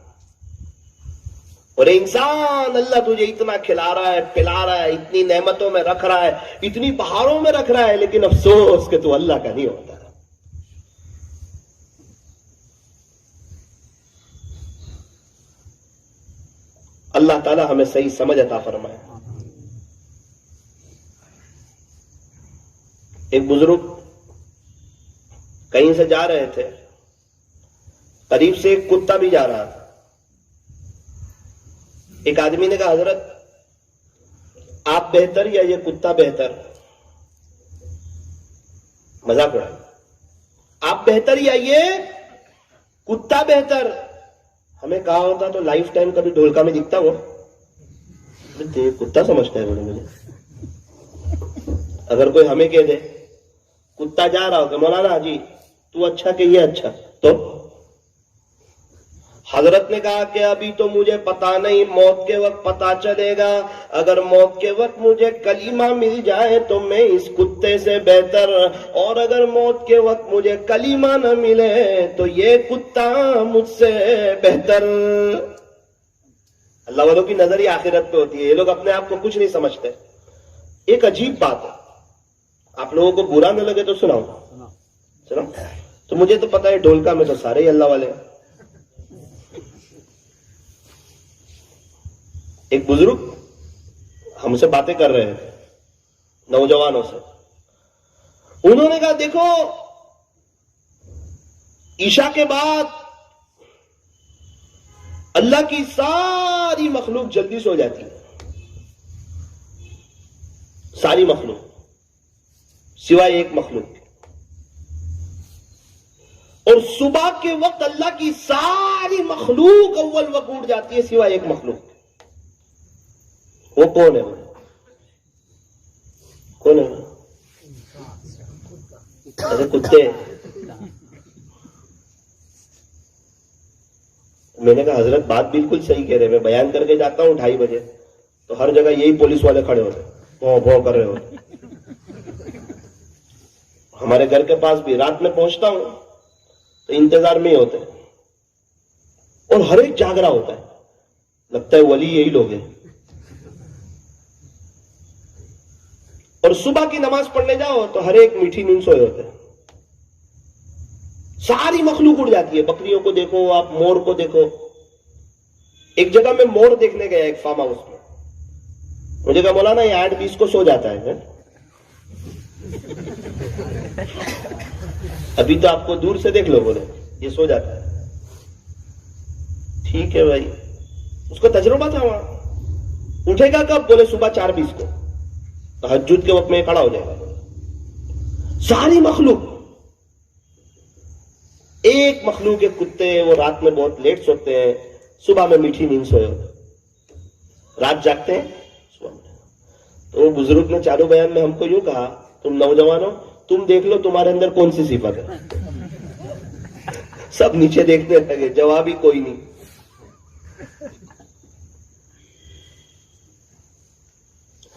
اور انسان، اللہ تجھے اتنا کھلا رہا ہے، پلا رہا ہے، اتنی نعمتوں میں رکھ رہا ہے، اتنی بہاروں میں رکھ رہا ہے، لیکن افسوس کہ تو اللہ کا نہیں ہوتا. اللہ تعالی ہمیں صحیح سمجھ عطا فرمائے. ایک بزرگ کہیں سے جا رہے تھے، قریب سے ایک کتا بھی جا رہا تھا. ایک آدمی نے کہا حضرت آپ بہتر یا یہ کتا بہتر؟ مذاق اڑایا. آپ بہتر یا یہ کتا بہتر؟ ہمیں کہا ہوتا تو لائف ٹائم کبھی ڈھولکا میں دکھتا ہوا. کتا سمجھتا ہے بولے مجھے. اگر کوئی ہمیں کہہ دے کتا جا رہا ہو کہ مولانا جی تو اچھا کہ یہ اچھا، تو حضرت نے کہا کہ ابھی تو مجھے پتا نہیں، موت کے وقت پتا چلے گا. اگر موت کے وقت مجھے کلمہ مل جائے تو میں اس کتے سے بہتر، اور اگر موت کے وقت مجھے کلمہ نہ ملے تو یہ کتا مجھ سے بہتر. اللہ والوں کی نظر ہی آخرت پہ ہوتی ہے. یہ لوگ اپنے آپ کو کچھ نہیں سمجھتے. ایک عجیب بات ہے، آپ لوگوں کو برا نہ لگے تو سناؤں. تو مجھے تو پتا ہے ڈھولکا میں تو سارے ہی اللہ والے ہیں. ایک بزرگ ہم سے باتیں کر رہے ہیں نوجوانوں سے. انہوں نے کہا دیکھو عشاء کے بعد اللہ کی ساری مخلوق جلدی سو جاتی ہے، ساری مخلوق سوائے ایک مخلوق. اور صبح کے وقت اللہ کی ساری مخلوق اول وقت اٹھ جاتی ہے سوائے ایک مخلوق. وہ کون ہے؟ کون ہے؟ ارے کتے. میں نے کہا حضرت بات بالکل صحیح کہہ رہے. میں بیان کر کے جاتا ہوں 2:30 بجے تو ہر جگہ یہی پولیس والے کھڑے ہوتے، بھوں بھوں کر رہے ہوتے. ہمارے گھر کے پاس بھی رات میں پہنچتا ہوں تو انتظار میں ہی ہوتے ہیں، اور ہر ایک جاگ رہا ہوتا ہے. لگتا ہے ولی یہی لوگ ہیں. اور صبح کی نماز پڑھنے جاؤ تو ہر ایک میٹھی نیند سوئے ہوتے ہیں. ساری مخلوق اڑ جاتی ہے. بکریوں کو دیکھو آپ، مور کو دیکھو. ایک جگہ میں مور دیکھنے گیا ایک فارم ہاؤس میں. مجھے کہا مولانا یہ 8:20 کو سو جاتا ہے. ابھی تو آپ کو دور سے دیکھ لو، بولے یہ سو جاتا ہے. ٹھیک ہے بھائی، اس کو تجربہ تھا وہاں. اٹھے گا کب؟ بولے صبح 4:20 کو. تہجد کے وقت میں کھڑا ہو جائے گا. ساری مخلوق. ایک مخلوق ایک کتے، وہ رات میں بہت لیٹ سوتے ہیں، صبح میں میٹھی نیند سوئے ہوتے، رات جاگتے ہیں صبح میں. تو وہ بزرگ نے چاروں بیان میں ہم کو یوں کہا تم نوجوانوں تم دیکھ لو تمہارے اندر کون سی صفت ہے. سب نیچے دیکھنے لگے، جواب ہی کوئی نہیں.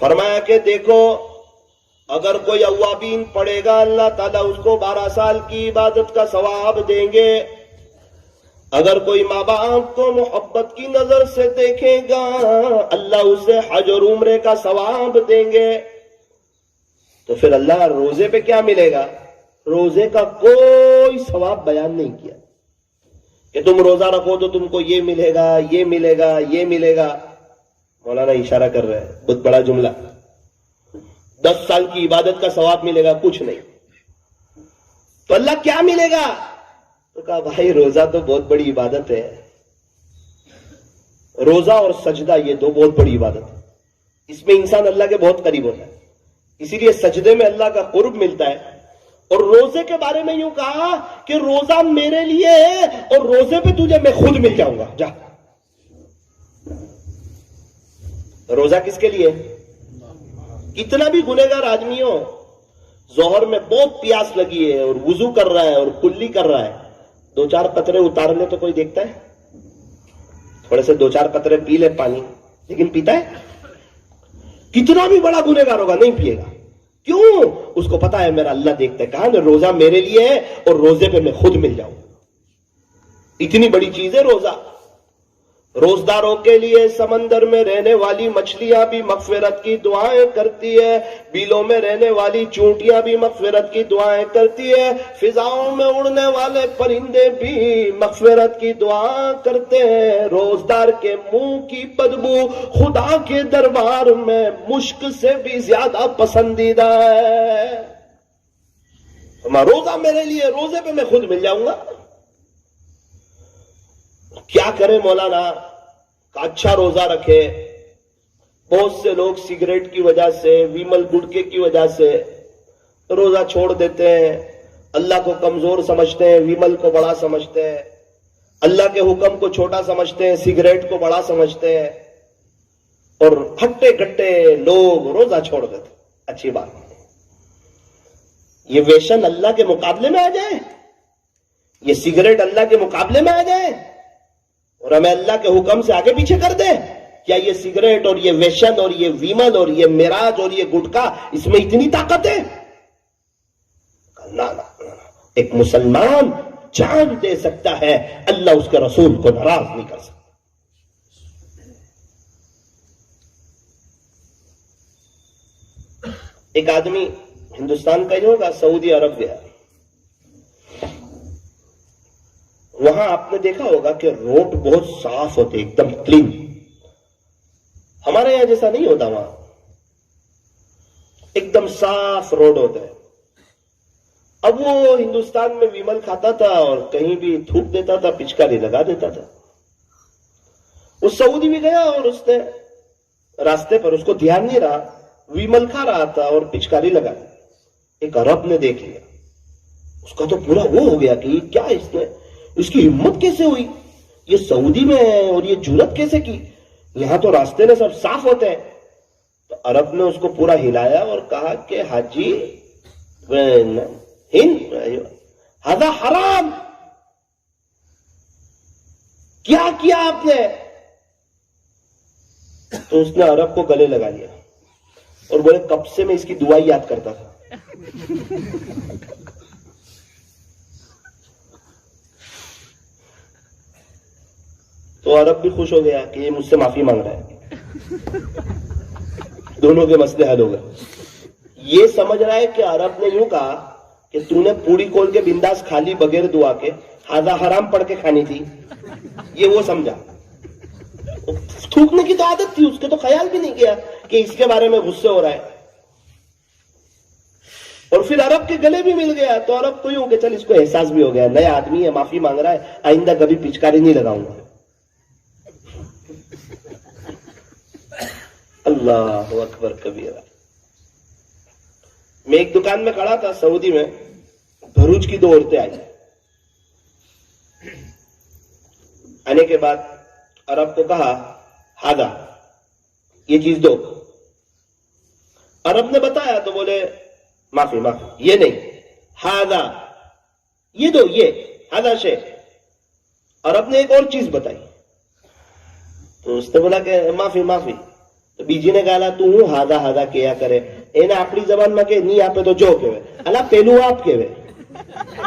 فرمایا کہ دیکھو اگر کوئی اوابین پڑھے گا اللہ تعالیٰ اس کو 12 سال کی عبادت کا ثواب دیں گے. اگر کوئی ماں باپ کو محبت کی نظر سے دیکھے گا اللہ اسے حج اور عمرے کا ثواب دیں گے. تو پھر اللہ روزے پہ کیا ملے گا؟ روزے کا کوئی ثواب بیان نہیں کیا کہ تم روزہ رکھو تو تم کو یہ ملے گا، یہ ملے گا، یہ ملے گا. مولانا اشارہ کر رہے ہیں، بہت بڑا جملہ. 10 سال کی عبادت کا ثواب ملے گا، کچھ نہیں. تو اللہ کیا ملے گا؟ تو کہا بھائی روزہ تو بہت بڑی عبادت ہے. روزہ اور سجدہ یہ دو بہت بڑی عبادت ہے. اس میں انسان اللہ کے بہت قریب ہوتا ہے، اسی لیے سجدے میں اللہ کا قرب ملتا ہے. اور روزے کے بارے میں یوں کہا کہ روزہ میرے لیے ہے اور روزے پہ تجھے میں خود مل جاؤں گا. جا. روزہ کس کے لیے؟ کتنا بھی گنہگار آدمی ہو، ظہر میں بہت پیاس لگی ہے اور وضو کر رہا ہے اور کلی کر رہا ہے، 2-4 قطرے اتار لے تو کوئی دیکھتا ہے؟ تھوڑے سے 2-4 قطرے پی لے پانی، لیکن پیتا ہے؟ کتنا بھی بڑا گنہگار ہوگا نہیں پیے گا. کیوں؟ اس کو پتا ہے میرا اللہ دیکھتا ہے. کہا نا روزہ میرے لیے ہے اور روزے پہ میں خود مل جاؤں. اتنی بڑی چیز ہے روزہ. روزداروں کے لیے سمندر میں رہنے والی مچھلیاں بھی مغفرت کی دعائیں کرتی ہے، بیلوں میں رہنے والی چونٹیاں بھی مغفرت کی دعائیں کرتی ہے، فضاؤں میں اڑنے والے پرندے بھی مغفرت کی دعا کرتے ہیں. روزدار کے منہ کی بدبو خدا کے دربار میں مشک سے بھی زیادہ پسندیدہ ہے. روزہ میرے لیے، روزے پہ میں خود مل جاؤں گا. کیا کرے مولانا؟ اچھا روزہ رکھے. بہت سے لوگ سگریٹ کی وجہ سے، ویمل گٹکے کی وجہ سے روزہ چھوڑ دیتے ہیں. اللہ کو کمزور سمجھتے ہیں، ویمل کو بڑا سمجھتے ہیں. اللہ کے حکم کو چھوٹا سمجھتے ہیں، سگریٹ کو بڑا سمجھتے ہیں. اور ہٹے کٹے لوگ روزہ چھوڑ دیتے. اچھی بات نہیں. یہ ویشن اللہ کے مقابلے میں آ جائے، یہ سگریٹ اللہ کے مقابلے میں آ جائے اور ہمیں اللہ کے حکم سے آگے پیچھے کر دے. کیا یہ سگریٹ اور یہ ویشن اور یہ ویمل اور یہ میراج اور یہ گٹکا اس میں اتنی طاقت ہے؟ نہ. ایک مسلمان جان دے سکتا ہے، اللہ اس کے رسول کو ناراض نہیں کر سکتا. ایک آدمی ہندوستان کا ہی ہوگا، سعودی عرب گیا. وہاں آپ نے دیکھا ہوگا کہ روڈ بہت صاف ہوتے، ایک دم کلین. ہمارے یہاں جیسا نہیں ہوتا، وہاں ایک دم صاف روڈ ہوتا ہے. اب وہ ہندوستان میں ویمل کھاتا تھا اور کہیں بھی تھوک دیتا تھا، پچکاری لگا دیتا تھا. وہ سعودی بھی گیا اور اس نے راستے پر، اس کو دھیان نہیں رہا، ویمل کھا رہا تھا اور پچکاری لگا دی. ایک عرب نے دیکھ لیا، اس کا تو پورا وہ ہو گیا کہ یہ کیا، اس کی ہمت کیسے ہوئی، یہ سعودی میں ہے اور یہ جرأت کیسے کی، یہاں تو راستے میں سب صاف ہوتے ہیں. تو عرب نے اس کو پورا ہلایا اور کہا کہ حاجی ہند ہذا حرام، کیا کیا آپ نے؟ تو اس نے عرب کو گلے لگا لیا اور بولے کب سے میں اس کی دعا یاد کرتا تھا. تو عرب بھی خوش ہو گیا کہ یہ مجھ سے معافی مانگ رہا ہے. دونوں کے مسئلے حل ہو گئے. یہ سمجھ رہا ہے کہ عرب نے یوں کہا کہ تو نے پوڑی کھول کے بنداس کھا لی بغیر دعا کے، ہذا حرام پڑھ کے کھانی تھی. یہ وہ سمجھا. تھوکنے کی تو عادت تھی، اس کے تو خیال بھی نہیں کیا کہ اس کے بارے میں غصے ہو رہا ہے. اور پھر عرب کے گلے بھی مل گیا تو عرب کو یوں کہ چل اس کو احساس بھی ہو گیا، نیا آدمی ہے، معافی مانگ رہا ہے، آئندہ کبھی پچکاری نہیں لگاؤں گا. اللہ اکبر کبیرہ. میں ایک دکان میں کھڑا تھا سعودی میں، بھروچ کی 2 عورتیں آئی. آنے کے بعد عرب کو کہا ہادا، یہ چیز دو. عرب نے بتایا تو بولے معافی، یہ نہیں، ہادا یہ دو، یہ ہادا شے. عرب نے ایک اور چیز بتائی تو اس نے بولا کہ معافی. તો બીજીને ગાલા તું હું હાદા હાદા કયા કરે, એને આપણી જબાનમાં કે નહીં આપે તો જો કહેવે, અલા પેલું આપ કહેવે,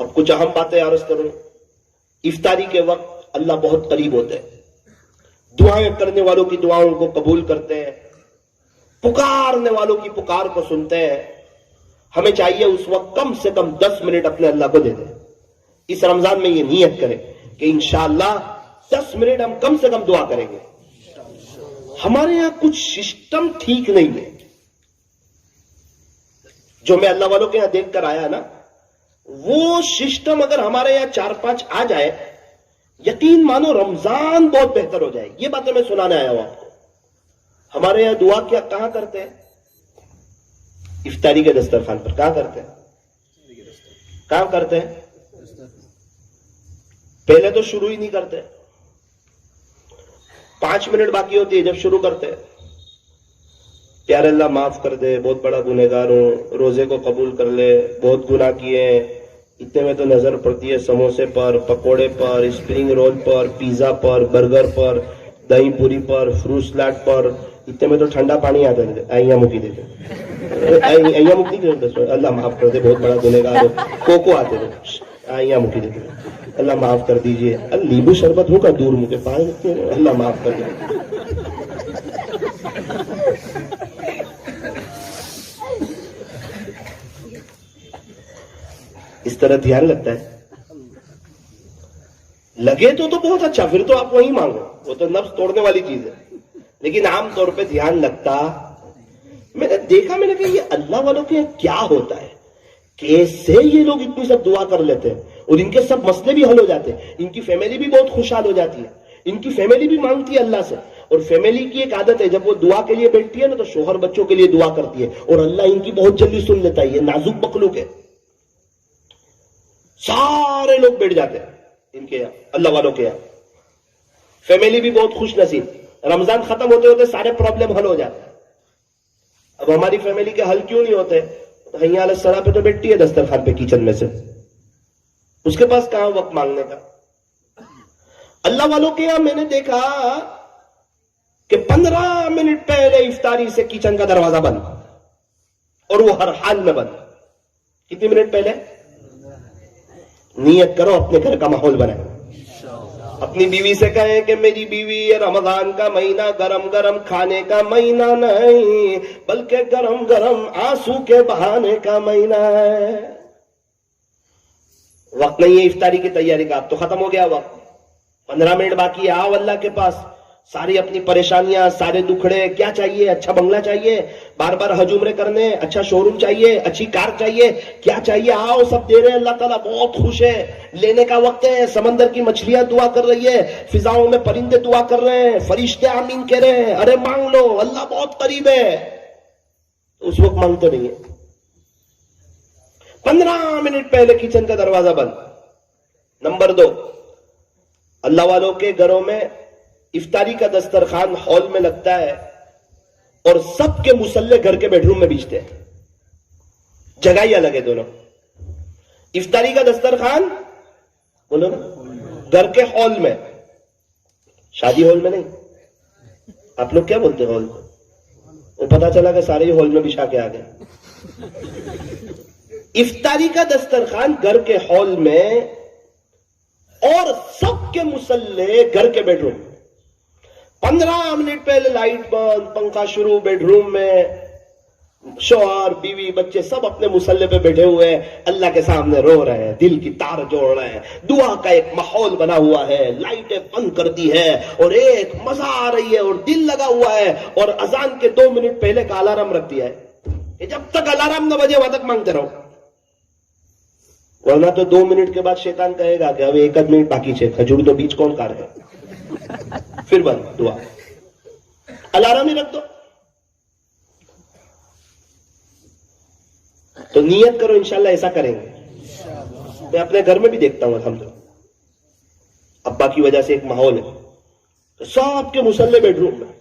اب کچھ اہم باتیں عرض کروں. افطاری کے وقت اللہ بہت قریب ہوتے ہیں. دعائیں کرنے والوں کی دعاؤں کو قبول کرتے ہیں, پکارنے والوں کی پکار کو سنتے ہیں. ہمیں چاہیے اس وقت کم سے کم 10 منٹ اپنے اللہ کو دے دیں. اس رمضان میں یہ نیت کریں کہ انشاءاللہ 10 منٹ ہم کم سے کم دعا کریں گے. ہمارے یہاں کچھ سسٹم ٹھیک نہیں ہے. جو میں اللہ والوں کے یہاں دیکھ کر آیا نا, وہ سسٹم اگر ہمارے یہاں 4-5 آ جائے, یقین مانو رمضان بہت بہتر ہو جائے. یہ باتیں میں سنانے آیا ہوں آپ کو. ہمارے یہاں دعا کیا کہاں کرتے ہیں؟ افطاری کے دسترخوان پر. کہاں کرتے ہیں؟ کہاں کرتے ہیں؟ پہلے تو شروع ہی نہیں کرتے. 5 منٹ باقی ہوتی ہے جب شروع کرتے ہیں. پیارے اللہ معاف کر دے, بہت بڑا گنہگار ہوں, روزے کو قبول کر لے, بہت گناہ کیے ہیں. اتنے میں تو نظر پڑتی ہے سموسے پر, پکوڑے پر, اسپرنگ رول پر, پیزا پر, برگر پر, دہی پوری پر, فروٹ سلاٹ پر. اتنے میں تو ٹھنڈا پانی آتا ہے, آئیاں مکی دیتے, آئیاں مکی دیتے, اللہ معاف کر دے, بہت بڑا گنہگار ہو. کوکو آتے تھے, آئیاں مکی دیتے, اللہ معاف کر دیجئے. لیمبو شربت ہوگا دور منہ کے پاس, اللہ معاف کر دے. اس طرح دھیان لگتا ہے. لگے تو بہت اچھا, پھر تو آپ وہی مانگو, وہ تو نفس توڑنے والی چیز ہے. لیکن عام طور پہ دھیان لگتا. میں نے دیکھا, میں نے کہا یہ اللہ والوں کے کیا ہوتا ہے, کیسے یہ لوگ اتنی سب دعا کر لیتے ہیں اور ان کے سب مسئلے بھی حل ہو جاتے ہیں. ان کی فیملی بھی بہت خوشحال ہو جاتی ہے, ان کی فیملی بھی مانگتی ہے اللہ سے. اور فیملی کی ایک عادت ہے, جب وہ دعا کے لیے بیٹھتی ہے نا تو شوہر بچوں کے لیے دعا کرتی ہے, اور اللہ ان کی بہت جلدی سن لیتا ہے. یہ نازک مخلوق ہے. سارے لوگ بیٹھ جاتے ہیں ان کے یہاں, اللہ والوں کے یہاں. فیملی بھی بہت خوش نصیب. رمضان ختم ہوتے ہوتے سارے پرابلم حل ہو جاتے ہیں. اب ہماری فیملی کے حل کیوں نہیں ہوتے؟ حیا علیہ السلام پہ تو بیٹھتی ہے دسترخوان پہ کچن میں سے, اس کے پاس کہاں وقت مانگنے کا. اللہ والوں کے یہاں میں نے دیکھا کہ 15 منٹ پہلے افطاری سے کچن کا دروازہ بند, اور وہ ہر حال میں بند. کتنے منٹ پہلے؟ نیت کرو, اپنے گھر کا ماحول بنائے. اپنی بیوی سے کہیں کہ میری بیوی, یہ رمضان کا مہینہ گرم گرم کھانے کا مہینہ نہیں, بلکہ گرم گرم آنسو کے بہانے کا مہینہ ہے. وقت نہیں ہے افطاری کی تیاری کا, اب تو ختم ہو گیا وقت. 15 منٹ باقی ہے. آؤ اللہ کے پاس, ساری اپنی پریشانیاں, سارے دکھڑے. کیا چاہیے؟ اچھا بنگلہ چاہیے, بار بار حج عمرے کرنے, اچھا شو روم چاہیے, اچھی کار چاہیے, کیا چاہیے؟ آؤ, سب دے رہے ہیں. اللہ تعالیٰ بہت خوش ہے. لینے کا وقت ہے. سمندر کی مچھلیاں دعا کر رہی ہے, فضاؤں میں پرندے دعا کر رہے ہیں, فرشتے آمین کہہ رہے ہیں. ارے مانگ لو, اللہ بہت قریب ہے. اس وقت مانگتے نہیں ہے. 15 منٹ پہلے کچن کا دروازہ بند. نمبر 2, اللہ والوں کے گھروں میں افطاری کا دسترخوان ہال میں لگتا ہے, اور سب کے مصلے گھر کے بیڈ روم میں بیچتے ہیں. جگہ ہی الگ ہے دونوں. افطاری کا دسترخوان بولو نا گھر کے ہال میں, شادی ہال میں نہیں. آپ لوگ کیا بولتے ہال کو؟ وہ پتا چلا کہ سارے ہی ہال میں بچھا کے آ گئے. افطاری کا دسترخوان گھر کے ہال میں, اور سب کے مصلے گھر کے بیڈ روم. 15 منٹ پہلے لائٹ بند, پنکھا شروع, بیڈ روم میں شوہر, بیوی, بچے سب اپنے مصلے پہ بیٹھے ہوئے ہیں, اللہ کے سامنے رو رہے ہیں, دل کی تار جوڑ رہے ہیں. دعا کا ایک ماحول بنا ہوا ہے, لائٹیں بند کر دی ہے, اور ایک مزہ آ رہی ہے, اور دل لگا ہوا ہے. اور اذان کے 2 منٹ پہلے کا الارم رکھ دیا ہے کہ جب تک الارم نہ بجے وہاں تک مانگتے رہو, ورنہ تو 2 منٹ کے بعد شیطان کہے گا کہ اب 1 منٹ باقی ہے, کھجور تو بیچ کون کھا رہے ہیں. پھر بند دعا, الارم ہی رکھ دو. تو نیت کرو, انشاءاللہ ایسا کریں گے. میں اپنے گھر میں بھی دیکھتا ہوں الحمدللہ, ابا کی وجہ سے ایک ماحول ہے, تو سب کے مصلے بیڈ روم میں,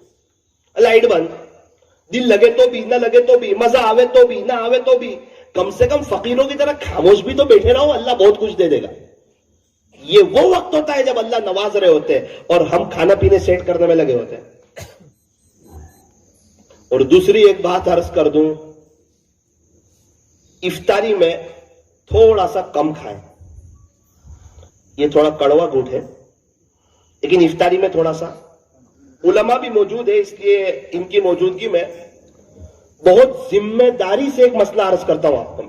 لائٹ بند, دل لگے تو بھی, نہ لگے تو بھی, مزہ آوے تو بھی, نہ آوے تو بھی, کم سے کم فقیروں کی طرح خاموش بھی تو بیٹھے رہو, اللہ بہت کچھ دے دے گا. یہ وہ وقت ہوتا ہے جب اللہ نواز رہے ہوتے ہیں اور ہم کھانا پینے سیٹ کرنے میں لگے ہوتے ہیں. اور دوسری ایک بات عرض کر دوں, افطاری میں تھوڑا سا کم کھائیں. یہ تھوڑا کڑوا گھونٹ ہے، لیکن افطاری میں تھوڑا سا، علماء بھی موجود ہے، اس لیے ان کی موجودگی میں بہت ذمہ داری سے ایک مسئلہ عرض کرتا ہوں آپ کو۔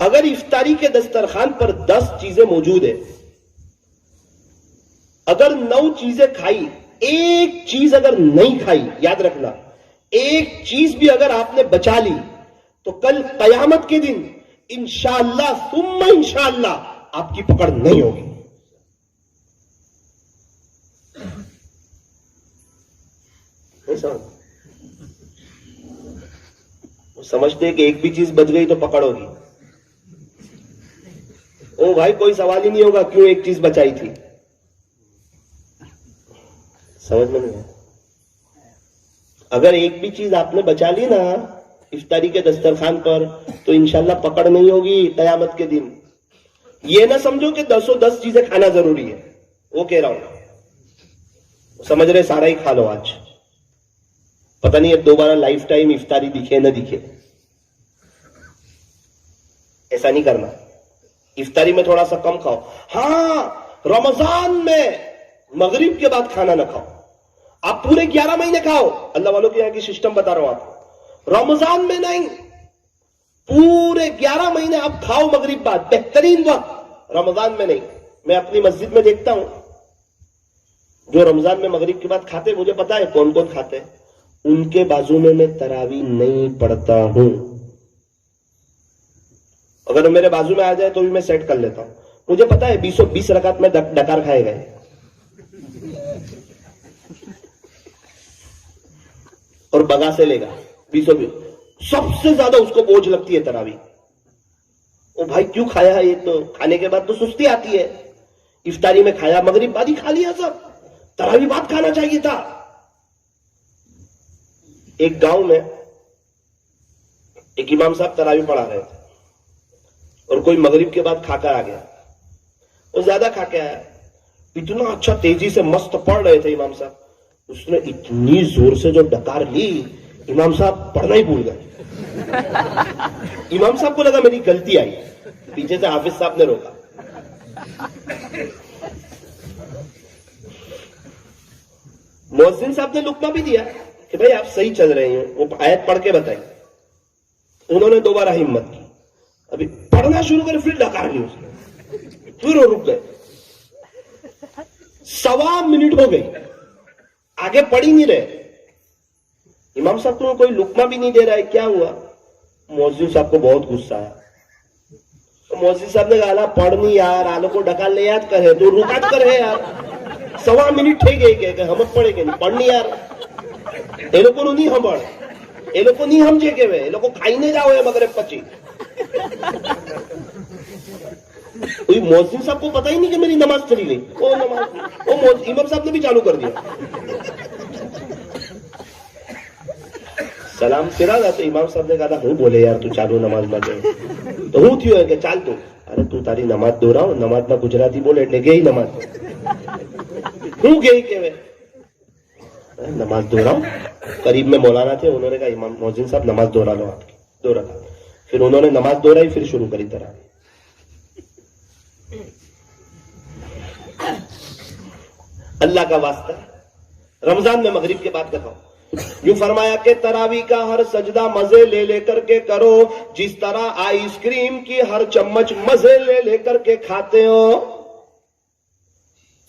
اگر افطاری کے دسترخوان پر 10 چیزیں موجود ہیں، اگر 9 چیزیں کھائی، ایک چیز اگر نہیں کھائی، یاد رکھنا ایک چیز بھی اگر آپ نے بچا لی تو کل قیامت کے دن انشاءاللہ ثم انشاءاللہ آپ کی پکڑ نہیں ہوگی۔ سمجھتے ہیں کہ ایک بھی چیز بچ گئی تو پکڑ ہوگی۔ او بھائی کوئی سوال ہی نہیں ہوگا کیوں ایک چیز بچائی تھی، سمجھ میں نہیں ہے۔ اگر ایک بھی چیز آپ نے بچا لی نا افطاری کے دسترخوان پر تو انشاءاللہ پکڑ نہیں ہوگی قیامت کے دن۔ یہ نہ سمجھو کہ 10 چیزیں کھانا ضروری ہے، وہ کہہ رہا ہوں، سمجھ رہے سارا ہی کھا لو آج، پتہ نہیں اب دوبارہ لائف ٹائم افطاری دکھے نہ دکھے۔ ایسا نہیں کرنا، افطاری میں تھوڑا سا کم کھاؤ۔ ہاں رمضان میں مغرب کے بعد کھانا نہ کھاؤ، آپ پورے 11 مہینے کھاؤ، اللہ والوں کے یہاں کی سسٹم بتا رہا ہوں آپ کو، رمضان میں نہیں، پورے 11 مہینے آپ کھاؤ مغرب بعد، بہترین وقت، رمضان میں نہیں۔ میں اپنی مسجد میں دیکھتا ہوں جو رمضان میں مغرب کے بعد کھاتے، مجھے پتا ہے کون کون کھاتے، ان کے بازو میں تراویح نہیں پڑھتا ہوں، اگر میرے بازو میں آ جائے تو بھی میں سیٹ کر لیتا ہوں، مجھے پتا ہے 20 رکعت میں ڈکار کھائے گئے، اور بگا سے لے گا 20 سب سے زیادہ اس کو بوجھ لگتی ہے تراویح۔ او بھائی کیوں کھایا ہے، یہ تو کھانے کے بعد تو سستی آتی ہے، افطاری میں کھایا، مغرب بعد ہی کھا لیا، سب تراویح بعد کھانا چاہیے تھا۔ ایک گاؤں میں ایک امام صاحب تراویح پڑھا رہے تھے اور کوئی مغرب کے بعد کھا کر آ گیا، وہ زیادہ کھا کے آیا، اتنا اچھا تیزی سے مست پڑھ رہے تھے امام صاحب، اس نے اتنی زور سے جو ڈکار لی امام صاحب پڑھنا ہی بھول گئے۔ امام صاحب کو لگا میری غلطی آئی، پیچھے سے حافظ صاحب نے روکا، مؤذن صاحب نے لقمہ بھی دیا کہ بھائی آپ صحیح چل رہے ہیں، وہ آیت پڑھ کے بتائی، انہوں نے دوبارہ ہمت کی، ابھی پڑھنا شروع کرے پھر ڈکار لی اس نے، پھر وہ رک گئے، 1.25 منٹ ہو گئی، آگے پڑھ ہی نہیں رہے، امام صاحب کو کوئی لقمہ بھی نہیں دے رہا ہے، کیا ہوا؟ مؤذن صاحب کو بہت غصہ آیا، مؤذن صاحب نے کہا پڑھ نہیں یار، آلو کو ڈکار لے یاد کرے تو رکعت کرے یار، 1.25 منٹ ٹھیک گئے کہ ہم پڑھے گے نہیں، پڑھ نہیں یار، یہ لوگ کو نہیں ہم پڑھ، یہ لوگ کو نہیں ہم جے کے ہوئے، یہ لوگ کو کھائی نہیں جاؤ ہے مغرب پچی۔ مؤذن صاحب کو پتہ ہی نہیں کہ میری نماز چلی گئی، وہ امام صاحب نے بھی چالو کر دیا، سلام پھرا گا تو امام صاحب نے کہا ہوں بولے یار تو چالو نماز میں گئے تو ہوں تھیو ہے کہ چال تو، ارے تو تاری نماز دو رہا ہوں، نماز میں گجراتی بولے એટલે گئی نماز، ہوں گئی کہ نماز دو رہا ہوں، قریب میں مولانا تھے، انہوں نے کہا امام مؤذن صاحب نماز دوہرا لو آپ کی، دوہرا، پھر انہوں نے نماز دوہرائی، پھر شروع کری طرح۔ اللہ کا واسطہ رمضان میں مغرب کے بعد کا کھاؤ، یوں فرمایا کہ تراویح کا ہر سجدہ مزے لے لے کر کے کرو، جس طرح آئس کریم کی ہر چمچ مزے لے لے کر کے کھاتے ہو۔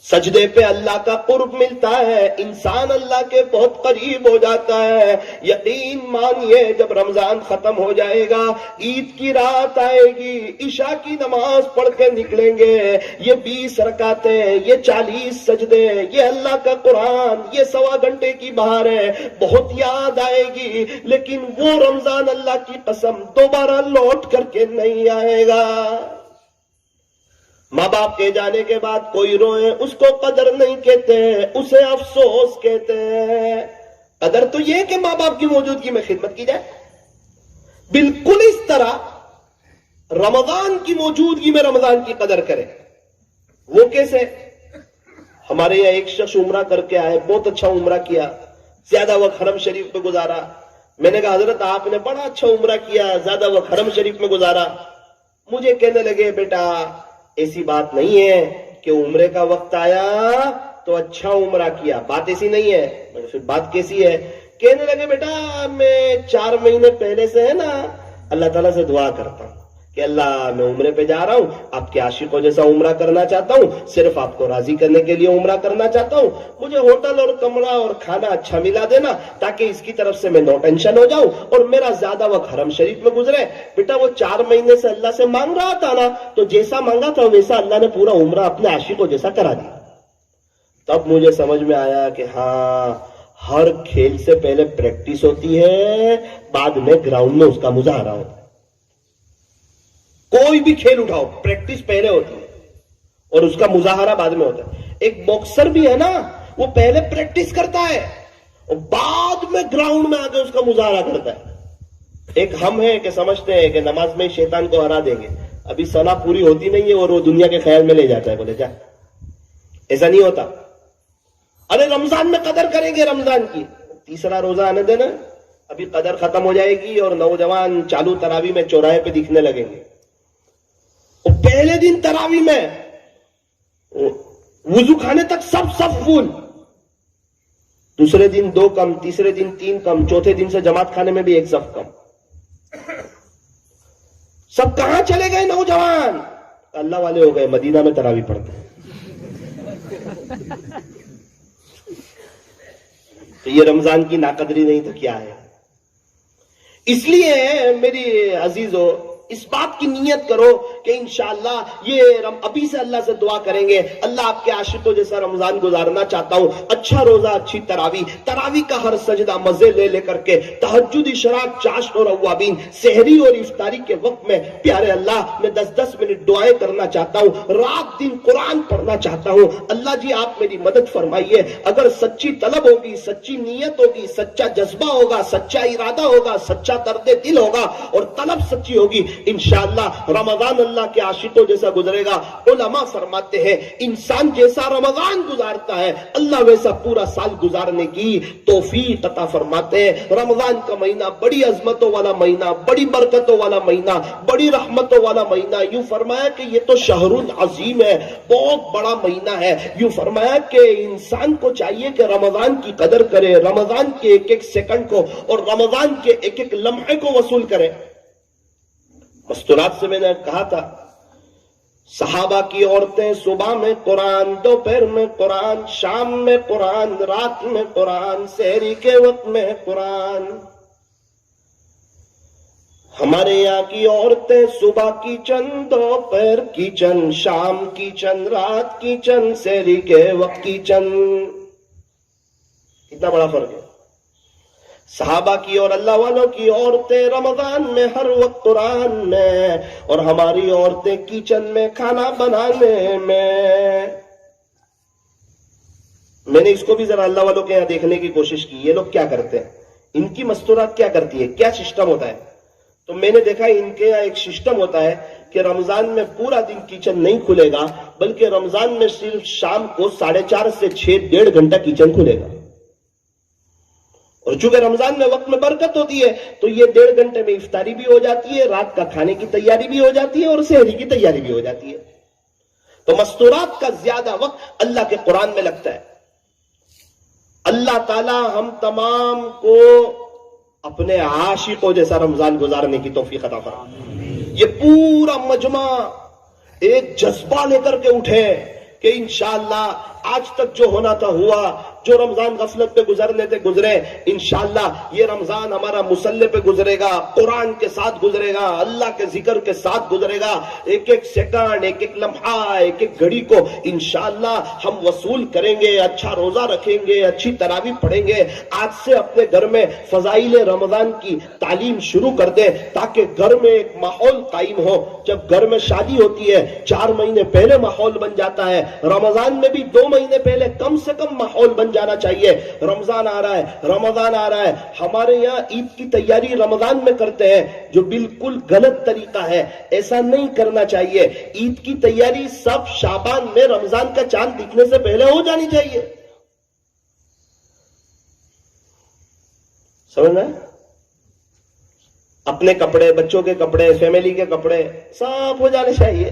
سجدے پہ اللہ کا قرب ملتا ہے، انسان اللہ کے بہت قریب ہو جاتا ہے۔ یقین مانیے جب رمضان ختم ہو جائے گا، عید کی رات آئے گی، عشاء کی نماز پڑھ کے نکلیں گے، یہ 20 رکعتیں، یہ 40 سجدے، یہ اللہ کا قرآن، یہ 1.25 گھنٹے کی بہار ہے، بہت یاد آئے گی، لیکن وہ رمضان اللہ کی قسم دوبارہ لوٹ کر کے نہیں آئے گا۔ ماں باپ کے جانے کے بعد کوئی روئے اس کو قدر نہیں کہتے، اسے افسوس کہتے ہیں۔ قدر تو یہ کہ ماں باپ کی موجودگی میں خدمت کی جائے، بالکل اس طرح رمضان کی موجودگی میں رمضان کی قدر کرے۔ وہ کیسے؟ ہمارے یہاں ایک شخص عمرہ کر کے آئے، بہت اچھا عمرہ کیا، زیادہ وقت حرم شریف میں گزارا۔ میں نے کہا حضرت آپ نے بڑا اچھا عمرہ کیا، زیادہ وقت حرم شریف میں گزارا۔ مجھے کہنے لگے بیٹا ایسی بات نہیں ہے کہ عمرے کا وقت آیا تو اچھا عمرہ کیا، بات ایسی نہیں ہے. پھر بات کیسی ہے؟ کہنے لگے بیٹا میں 4 مہینے پہلے سے ہے نا اللہ تعالیٰ سے دعا کرتا ہوں کہ اللہ میں عمرے پہ جا رہا ہوں، آپ کے عاشقوں جیسا عمرہ کرنا چاہتا ہوں، صرف آپ کو راضی کرنے کے لیے عمرہ کرنا چاہتا ہوں، مجھے ہوٹل اور کمرہ اور کھانا اچھا ملا دینا تاکہ اس کی طرف سے میں نو ٹینشن ہو جاؤں اور میرا زیادہ وقت حرم شریف میں گزرے. بیٹا وہ 4 مہینے سے اللہ سے مانگ رہا تھا نا، تو جیسا مانگا تھا ویسا اللہ نے پورا عمرہ اپنے عاشقوں جیسا کرا دیا. تب مجھے سمجھ میں آیا کہ ہاں ہر کھیل سے پہلے پریکٹس ہوتی ہے، بعد میں گراؤنڈ میں اس کا مظاہرہ ہوتا ہے. کوئی بھی کھیل اٹھاؤ پریکٹس پہلے ہوتی ہے اور اس کا مظاہرہ بعد میں ہوتا ہے. ایک باکسر بھی ہے نا، وہ پہلے پریکٹس کرتا ہے اور بعد میں گراؤنڈ میں آ کے اس کا مظاہرہ کرتا ہے. ایک ہم ہیں کہ سمجھتے ہیں کہ نماز میں شیطان کو ہرا دیں گے، ابھی صلاح پوری ہوتی نہیں ہے اور وہ دنیا کے خیال میں لے جاتا ہے، بولے جا ایسا نہیں ہوتا. ارے رمضان میں قدر کریں گے رمضان کی، تیسرا روزہ آنے دینا، ابھی قدر ختم ہو جائے گی اور نوجوان چالو تراوی میں چوراہے پہ دکھنے لگیں گے. اور پہلے دن تراوی میں وضو کھانے تک سب فول، دوسرے دن 2 کم، تیسرے دن 3 کم، چوتھے دن سے جماعت کھانے میں بھی 1 صف کم. سب کہاں چلے گئے نوجوان؟ اللہ والے ہو گئے، مدینہ میں تراوی پڑھتے ہیں. تو یہ رمضان کی ناقدری نہیں تو کیا ہے؟ اس لیے میری عزیزو اس بات کی نیت کرو کہ انشاءاللہ یہ ابھی سے اللہ سے دعا کریں گے، اللہ آپ کے عاشقوں جیسا رمضان گزارنا چاہتا ہوں، اچھا روزہ، اچھی تراوی کا ہر سجدہ مزے لے کر کے، تہجد، اشراق، چاشت اور اوابین، سحری اور افطاری کے وقت میں پیارے اللہ میں 10-10 منٹ دعائیں کرنا چاہتا ہوں، رات دن قرآن پڑھنا چاہتا ہوں. اللہ جی آپ میری مدد فرمائیے. اگر سچی طلب ہوگی، سچی نیت ہوگی، سچا جذبہ ہوگا، سچا ارادہ ہوگا، سچا درد دل ہوگا اور طلب سچی ہوگی، انشاءاللہ رمضان اللہ کے عاشقوں جیسا گزرے گا. علماء فرماتے ہیں انسان جیسا رمضان گزارتا ہے اللہ ویسا پورا سال گزارنے کی توفیق عطا فرماتے ہیں. رمضان کا مہینہ بڑی عظمتوں والا مہینہ، بڑی برکتوں والا مہینہ، بڑی رحمتوں والا مہینہ. یوں فرمایا کہ یہ تو شہر عظیم ہے، بہت بڑا مہینہ ہے. یوں فرمایا کہ انسان کو چاہیے کہ رمضان کی قدر کرے، رمضان کے ایک ایک سیکنڈ کو اور رمضان کے ایک ایک لمحے کو وصول کرے. مستورات سے میں نے کہا تھا، صحابہ کی عورتیں صبح میں قرآن، دوپہر میں قرآن، شام میں قرآن، رات میں قرآن، سحری کے وقت میں قرآن. ہمارے یہاں کی عورتیں صبح کی چند، دوپہر کی چند، شام کی چند، رات کی چند، سحری کے وقت کی چند. کتنا بڑا فرق ہے. صحابہ کی اور اللہ والوں کی عورتیں رمضان میں ہر وقت قرآن میں، اور ہماری عورتیں کچن میں کھانا بنانے میں. میں نے اس کو بھی ذرا اللہ والوں کے یہاں دیکھنے کی کوشش کی، یہ لوگ کیا کرتے ہیں، ان کی مستورات کیا کرتی ہے، کیا سسٹم ہوتا ہے. تو میں نے دیکھا ان کے یہاں ایک سسٹم ہوتا ہے کہ رمضان میں پورا دن کچن نہیں کھلے گا، بلکہ رمضان میں صرف شام کو 4:30 سے 6 1.5 گھنٹہ کچن کھلے گا. اور چونکہ رمضان میں وقت میں برکت ہوتی ہے تو یہ 1.5 گھنٹے میں افطاری بھی ہو جاتی ہے، رات کا کھانے کی تیاری بھی ہو جاتی ہے اور سحری کی تیاری بھی ہو جاتی ہے. تو مستورات کا زیادہ وقت اللہ کے قرآن میں لگتا ہے. اللہ تعالی ہم تمام کو اپنے عاشقوں جیسا رمضان گزارنے کی توفیق عطا فرمائے. یہ پورا مجمع ایک جذبہ لے کر کے اٹھے کہ انشاءاللہ آج تک جو ہونا تھا ہوا، جو رمضان غفلت پہ گزرنے تھے گزرے، انشاءاللہ یہ رمضان ہمارا مسلح پہ گزرے گا، قرآن کے ساتھ گزرے گا، اللہ کے ذکر کے ساتھ گزرے گا. ایک ایک سیکنڈ، ایک ایک لمحہ، ایک ایک گھڑی کو انشاءاللہ ہم وصول کریں گے، اچھا روزہ رکھیں گے، اچھی تراوی پڑھیں گے. آج سے اپنے گھر میں فضائل رمضان کی تعلیم شروع کر دیں تاکہ گھر میں ایک ماحول قائم ہو. جب گھر میں شادی ہوتی ہے 4 مہینے پہلے ماحول بن جاتا ہے، رمضان میں بھی 2 مہینے پہلے کم سے کم ماحول بن جانا چاہیے. رمضان آ رہا ہے، رمضان آ رہا ہے. ہمارے یہاں عید کی تیاری رمضان میں کرتے ہیں جو بالکل غلط طریقہ ہے، ایسا نہیں کرنا چاہیے. عید کی تیاری سب شعبان میں رمضان کا چاند دکھنے سے پہلے ہو جانی چاہیے. سمجھ میں؟ اپنے کپڑے، بچوں کے کپڑے، فیملی کے کپڑے سب ہو جانے چاہیے.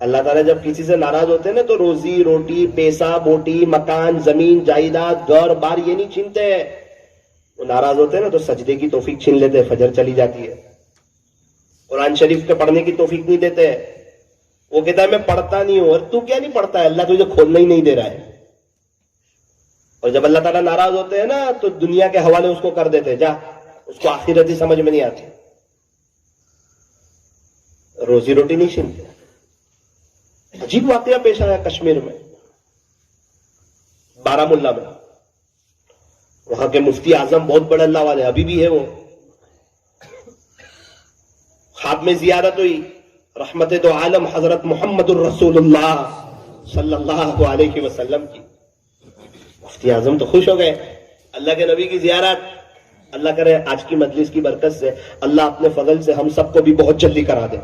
اللہ تعالیٰ جب کسی سے ناراض ہوتے ہیں نا تو روزی روٹی پیسہ بوٹی مکان زمین جائیداد گھر بار یہ نہیں چھینتے ہیں. وہ ناراض ہوتے ہیں نا تو سجدے کی توفیق چھین لیتے ہیں, فجر چلی جاتی ہے. قرآن شریف کے پڑھنے کی توفیق نہیں دیتے ہیں. وہ کہتا ہے میں پڑھتا نہیں ہوں. اور تو کیا نہیں پڑھتا ہے, اللہ تجھے کھولنا ہی نہیں دے رہا ہے. اور جب اللہ تعالیٰ ناراض ہوتے ہیں نا تو دنیا کے حوالے اس کو کر دیتے, جا اس کو آخرت ہی سمجھ میں نہیں آتی, روزی روٹی نہیں چھینتے. عجیب واقعہ پیش آیا کشمیر میں, بارہ ملا میں. وہاں کے مفتی اعظم بہت بڑے اللہ والے, ابھی بھی ہے وہ. خواب میں زیارت ہوئی رحمت دو عالم حضرت محمد الرسول اللہ صلی اللہ علیہ وسلم کی. مفتی اعظم تو خوش ہو گئے, اللہ کے نبی کی زیارت. اللہ کرے آج کی مجلس کی برکت سے اللہ اپنے فضل سے ہم سب کو بھی بہت جلدی کرا دے.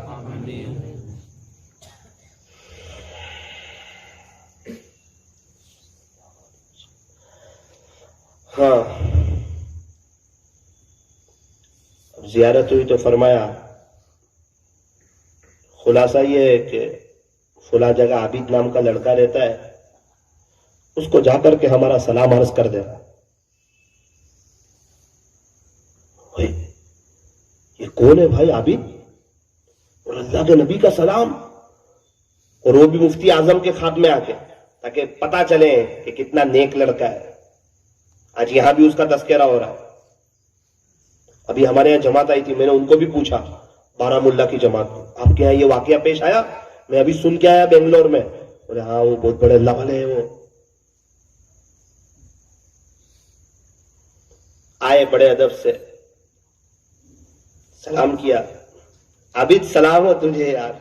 ہاں, اب زیارت ہوئی تو فرمایا خلاصہ یہ ہے کہ فلاں جگہ عابد نام کا لڑکا رہتا ہے, اس کو جا کر کے ہمارا سلام عرض کر دے. یہ کون ہے بھائی عابد؟ اور اللہ کے نبی کا سلام, اور وہ بھی مفتی اعظم کے خواب میں آ کے, تاکہ پتا چلے کہ کتنا نیک لڑکا ہے. آج یہاں بھی اس کا تذکرہ ہو رہا ہے. ابھی ہمارے یہاں جماعت آئی تھی, میں نے ان کو بھی پوچھا, بارہ ملا کی جماعت, آپ کے یہاں یہ واقعہ پیش آیا؟ میں ابھی سن کے آیا بنگلور میں. بولے ہاں وہ بہت بڑے اللہ والے ہیں. وہ آئے بڑے ادب سے سلام کیا. عابد سلام ہو تجھے یار,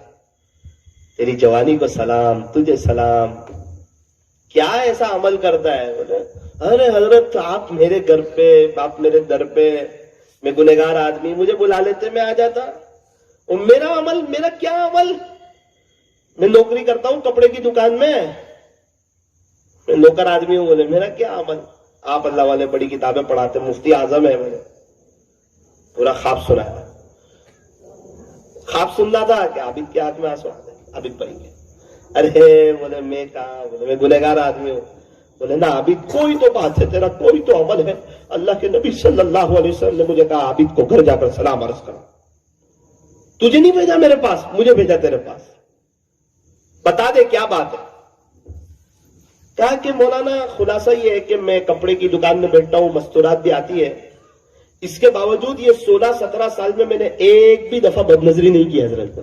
تیری جوانی کو سلام, تجھے سلام. کیا ایسا عمل کرتا ہے؟ بولے ارے حضرت آپ میرے گھر پہ, آپ میرے در پہ, میں گنہگار آدمی, مجھے بلا لیتے میں آ جاتا. اور میرا عمل, میرا کیا عمل؟ میں نوکری کرتا ہوں کپڑے کی دکان میں نوکر آدمی ہوں. بولے میرا کیا عمل؟ آپ اللہ والے بڑی کتابیں پڑھاتے, مفتی اعظم ہے. میں نے پورا خواب سنایا. خواب سننا تھا کہ عابد کے ہاتھ میں آنسو آ گئے. عابد بھائی کے ارے بولے میں کہاں, بولے میں گنہگار آدمی ہوں. بولے نا عابد کوئی تو بات ہے, تیرا کوئی تو عمل ہے. اللہ کے نبی صلی اللہ علیہ وسلم نے مجھے کہا عابد کو گھر جا کر سلام عرض کرو. تجھے نہیں بھیجا میرے پاس, مجھے بھیجا تیرے پاس. بتا دے کیا بات ہے. کہا کہ مولانا خلاصہ یہ ہے کہ میں کپڑے کی دکان میں بیٹھتا ہوں, مستورات بھی آتی ہے, اس کے باوجود یہ 16-17 سال میں نے ایک بھی دفعہ بد نظری نہیں کی حضرت پر.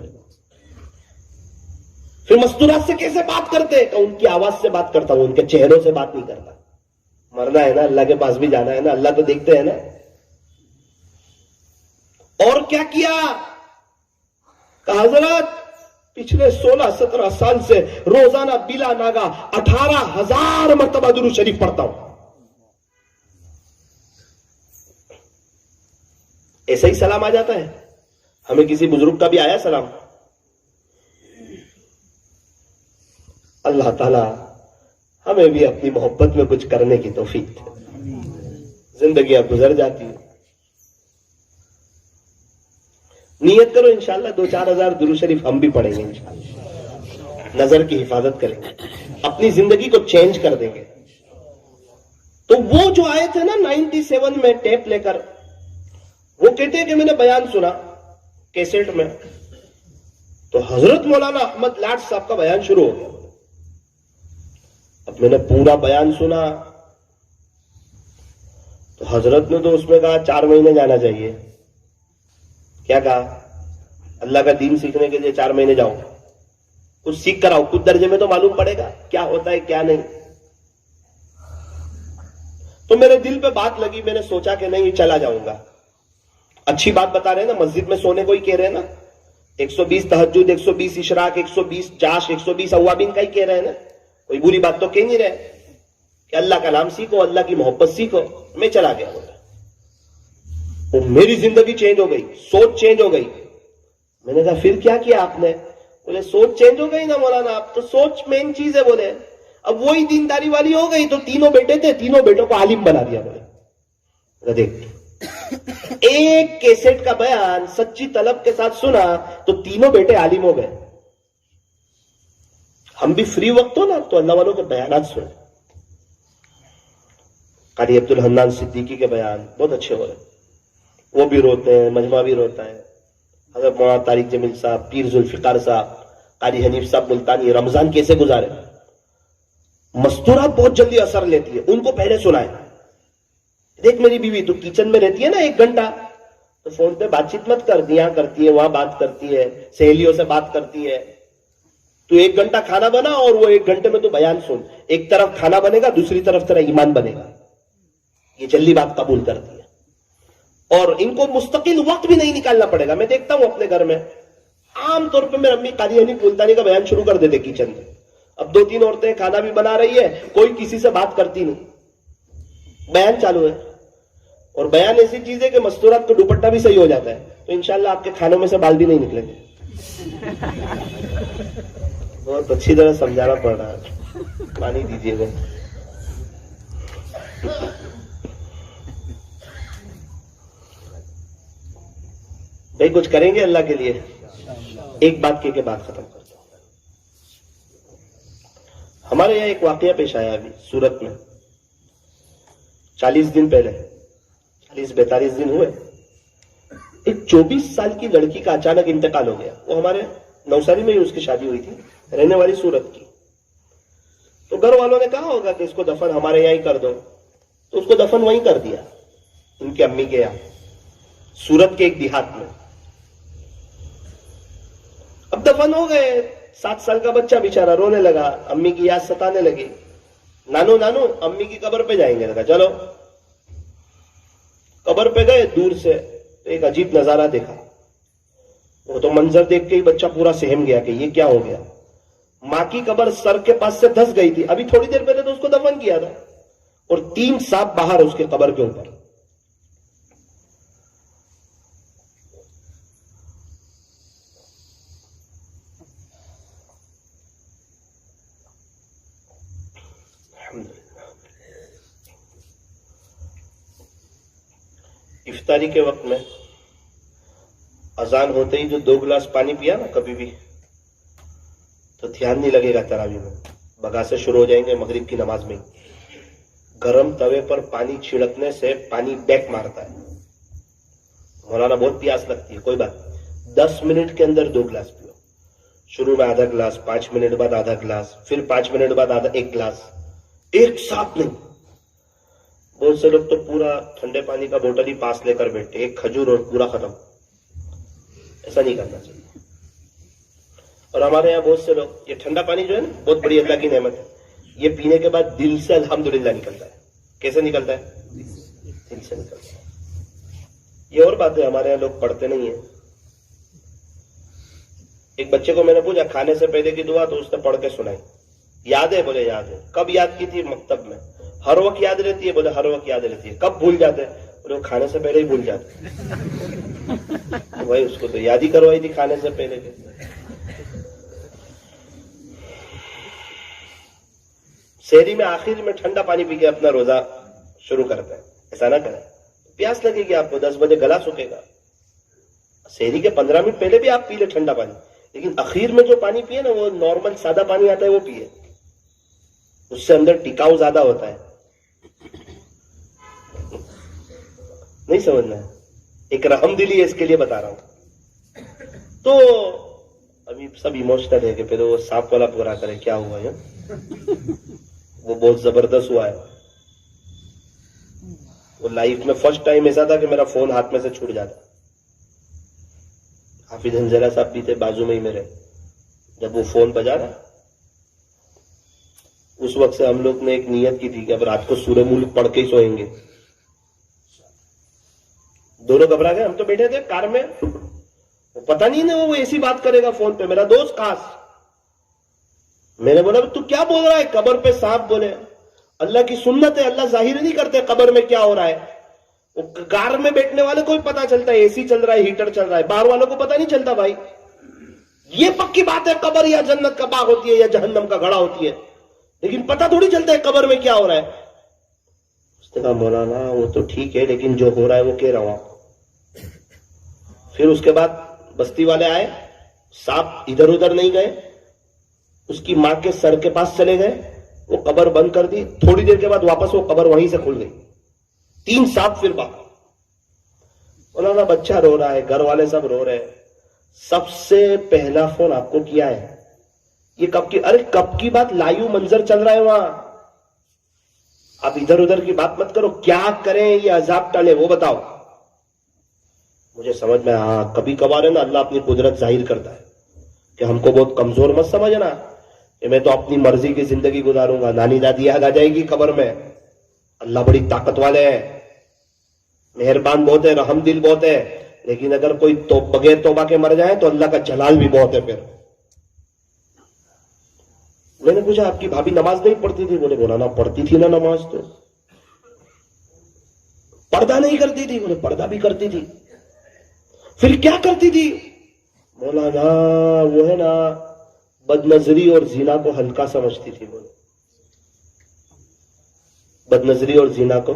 پھر مستورات سے کیسے بات کرتے؟ کہ ان کی آواز سے بات کرتا ہوں, ان کے چہروں سے بات نہیں کرتا. مرنا ہے نا, اللہ کے پاس بھی جانا ہے نا, اللہ تو دیکھتے ہیں نا. اور کیا کیا؟ کہ حضرت پچھلے 16-17 سال سے روزانہ بلا ناگا 18,000 مرتبہ درود شریف پڑھتا ہوں. ایسا ہی سلام آ جاتا ہے. ہمیں کسی بزرگ کا بھی آیا سلام؟ اللہ تعالی ہمیں بھی اپنی محبت میں کچھ کرنے کی توفیق دے. زندگیاں گزر جاتی ہیں. نیت کرو انشاءاللہ 2-4 ہزار درود شریف ہم بھی پڑھیں گے انشاءاللہ. نظر کی حفاظت کریں گے, اپنی زندگی کو چینج کر دیں گے. تو وہ جو آئے تھے نا 97 میں ٹیپ لے کر, وہ کہتے ہیں کہ میں نے بیان سنا کیسٹ میں, تو حضرت مولانا احمد لاٹ صاحب کا بیان شروع ہو گیا. اب میں نے پورا بیان سنا تو حضرت نے تو اس میں کہا 4 مہینے جانا چاہیے. کیا کہا؟ اللہ کا دین سیکھنے کے لیے 4 مہینے جاؤ, کچھ سیکھ کر آؤ, کچھ درجے میں تو معلوم پڑے گا کیا ہوتا ہے کیا نہیں. تو میرے دل پہ بات لگی, میں نے سوچا کہ نہیں چلا جاؤں گا. اچھی بات بتا رہے ہیں نا, مسجد میں سونے کو ہی کہہ رہے ہیں نا, 120 تہجد, 120 اشراق, 120 جاش, 120 اوابین کا ہی کہہ رہے ہیں نا. کوئی بری بات تو کہہ نہیں رہے کہ اللہ کا نام سیکھو, اللہ کی محبت سیکھو. میں چلا گیا. میری زندگی چینج ہو گئی, سوچ چینج ہو گئی. میں نے کہا پھر کیا کیا آپ نے؟ بولے سوچ چینج ہو گئی نا مولانا, آپ تو سوچ مین چیز ہے. بولے اب وہی دینداری والی ہو گئی. تو 3 بیٹے تھے, 3 بیٹوں کو عالم بنا دیا. بولے دیکھ, ایک کیسٹ کا بیان سچی طلب کے ساتھ سنا تو 3 بیٹے عالم ہو گئے. ہم بھی فری وقت ہو نا تو اللہ والوں کے بیانات سنیں. قاری عبدالحنان صدیقی کے بیان بہت اچھے ہو رہے ہیں, وہ بھی روتے ہیں, مجمع بھی روتا ہے. حضرت مولانا طارق جمیل صاحب, پیر ذوالفقار صاحب, قاری حنیف صاحب ملتانی رمضان کیسے گزارے. مستورات بہت جلدی اثر لیتی ہے, ان کو پہلے سنائے. دیکھ میری بیوی تو کچن میں رہتی ہے نا 1 گھنٹہ, تو فون پہ بات چیت مت کر, دیا کرتی ہے, وہاں بات کرتی ہے, سہیلیوں سے بات کرتی ہے. تو 1 گھنٹہ کھانا بنا اور وہ 1 گھنٹے میں تو بیان سن. ایک طرف کھانا بنے گا, دوسری طرف تیرا ایمان بنے گا. یہ جلدی بات قبول کرتی ہے. اور ان کو مستقل وقت بھی نہیں نکالنا پڑے گا. میں دیکھتا ہوں اپنے گھر میں عام طور پہ میری امی قاری حنیف ملتانی کا بیان شروع کر دیتے کچن میں. اب 2-3 عورتیں کھانا بھی بنا رہی ہے, کوئی کسی سے بات کرتی نہیں, بیان چالو ہے. اور بیان ایسی چیز ہے کہ مستورات کا دوپٹہ بھی صحیح ہو جاتا ہے, تو انشاءاللہ آپ کے کھانوں میں سے بال بھی نہیں نکلیں گے. بہت اچھی طرح سمجھانا پڑ رہا ہے. پانی دیجیے گا. بھائی کچھ کریں گے اللہ کے لیے. ایک بات کے بات ختم کرتا ہوں. ہمارے یہاں ایک واقعہ پیش آیا ابھی سورت میں, 40 دن پہلے, 40-42 دن ہوئے. ایک 24 سال کی لڑکی کا اچانک انتقال ہو گیا. وہ ہمارے نوساری میں ہی اس کی شادی ہوئی تھی, رہنے والی سورت کی. تو گھر والوں نے کہا ہوگا کہ اس کو دفن ہمارے یہاں ہی کر دو, تو اس کو دفن وہیں کر دیا ان کی امی کے یہاں, سورت کے ایک دیہات میں. اب دفن ہو گئے. 7 سال کا بچہ بیچارہ رونے لگا, امی کی یاد ستانے لگی. نانو نانو امی کی قبر پہ جائیں گے. لگا چلو. قبر پہ گئے, دور سے ایک عجیب نظارہ دیکھا. وہ تو منظر دیکھ کے ہی بچہ پورا سہم گیا کہ یہ کیا ہو گیا. ماں کی قبر سر کے پاس سے دھس گئی تھی. ابھی تھوڑی دیر پہلے تو اس کو دفن کیا تھا, اور 3 سانپ باہر اس کے قبر کے اوپر. افطاری کے وقت میں اذان ہوتے ہی جو 2 گلاس پانی پیا نا کبھی بھی, تو دھیان نہیں لگے گا تراویح میں. بگاسے شروع ہو جائیں گے مغرب کی نماز میں. گرم توے پر پانی چھڑکنے سے پانی بیک مارتا ہے. مولانا بہت پیاس لگتی ہے, کوئی بات, 10 منٹ کے اندر 2 گلاس پیو. شروع میں آدھا گلاس, 5 منٹ بعد آدھا گلاس, پھر 5 منٹ بعد 1 گلاس, ایک ساتھ نہیں. بہت سے لوگ تو پورا ٹھنڈے پانی کا بوتل ہی پاس لے کر بیٹھے, ایک کھجور اور پورا ختم. ایسا نہیں کرنا چاہیے. اور ہمارے یہاں بہت سے لوگ, یہ ٹھنڈا پانی جو ہے نا بہت بڑی اللہ کی نعمت ہے, یہ پینے کے بعد دل سے الحمدللہ نکلتا ہے. کیسے نکلتا ہے؟ دل سے نکلتا ہے. یہ اور بات ہے, ہمارے یہاں لوگ پڑھتے نہیں ہیں. ایک بچے کو میں نے پوچھا کھانے سے پہلے کی دعا, تو اس نے پڑھ کے سنائی. یاد ہے؟ بولے یاد ہے. کب یاد کی تھی؟ مکتب میں. ہر وقت یاد رہتی ہے؟ بولے ہر وقت یاد رہتی ہے. کب بھول جاتے ہیں؟ بولے کھانے سے پہلے ہی بھول جاتے. بھائی اس کو تو یاد ہی کروائی تھی کھانے سے پہلے کے. سحری میں آخر میں ٹھنڈا پانی پی کے اپنا روزہ شروع کرتا ہے. ایسا نہ کریں, پیاس لگے گی آپ کو, 10 بجے گلا سوکھے گا. سحری کے 15 منٹ پہلے بھی آپ پی لے ٹھنڈا پانی, لیکن اخیر میں جو پانی پیے نا وہ نارمل سادہ پانی آتا ہے وہ پیے, اس سے اندر ٹکاؤ زیادہ ہوتا ہے. نہیں سمجھنا ہے, ایک رحم دلی ہے اس کے لیے بتا رہا ہوں. تو ابھی سب ایموشنل ہے کہ پھر وہ سانپ والا پورا کرے, کیا ہوا ہے, وہ بہت زبردست ہوا ہے. وہ لائف میں فرسٹ ٹائم ایسا تھا کہ میرا فون ہاتھ میں سے چھوٹ جاتا. حافظ حنظلہ صاحب بھی تھے بازو میں ہی میرے, جب وہ فون بجا نا اس وقت سے ہم لوگ نے ایک نیت کی تھی کہ اب رات کو سورہ ملک پڑھ کے ہی سوئیں گے. دونوں گھبرا گئے. ہم تو بیٹھے تھے کار میں, پتہ نہیں نا وہ ایسی بات کرے گا فون پہ. میرا دوست خاص, میں نے بولا تو کیا بول رہا ہے, قبر پہ سانپ. بولے اللہ کی سنت ہے, اللہ ظاہر نہیں کرتے قبر میں کیا ہو رہا ہے. وہ کار میں بیٹھنے والے کو بھی پتا چلتا ہے اے سی چل رہا ہے, ہیٹر چل رہا ہے, باہر والوں کو پتا نہیں چلتا. بھائی یہ پکی بات ہے قبر یا جنت کا باغ ہوتی ہے یا جہنم کا گڑھا ہوتی ہے, لیکن پتا تھوڑی چلتا ہے قبر میں کیا ہو رہا ہے. اس نے کہا مولانا وہ تو ٹھیک ہے, لیکن جو ہو رہا ہے وہ کہہ رہا ہوں آپ. پھر اس کے بعد بستی والے آئے, سانپ ادھر ادھر نہیں گئے, اس کی ماں کے سر کے پاس چلے گئے, وہ قبر بند کر دی, تھوڑی دیر کے بعد واپس وہ قبر وہیں سے کھل گئی, 3 سال پھر باہر. مولانا بچہ رو رہا ہے, گھر والے سب رو رہے ہیں, سب سے پہلا فون آپ کو کیا ہے, یہ کب کی, ارے کب کی بات, لائیو منظر چل رہا ہے وہاں, آپ ادھر ادھر کی بات مت کرو, کیا کریں یہ عذاب ٹالے وہ بتاؤ. مجھے سمجھ میں, ہاں کبھی کبھار ہے نا اللہ اپنی قدرت ظاہر کرتا ہے کہ ہم کو بہت کمزور مت سمجھنا کہ میں تو اپنی مرضی کی زندگی گزاروں گا, نانی دادی یاد آ جائے گی قبر میں. اللہ بڑی طاقت والے ہیں, مہربان بہت ہے, رحم دل بہت ہے, لیکن اگر کوئی تو بغیر توبہ کے مر جائے تو اللہ کا جلال بھی بہت ہے. پھر میں نے پوچھا آپ کی بھابھی نماز نہیں پڑھتی تھی؟ بولے مولانا پڑھتی تھی نا نماز, تو پردہ نہیں کرتی تھی؟ بولے پردہ بھی کرتی تھی. پھر کیا کرتی تھی؟ مولانا وہ ہے نا بد نظری اور زنا کو ہلکا سمجھتی تھی. بولے بد نظری اور زنا کو,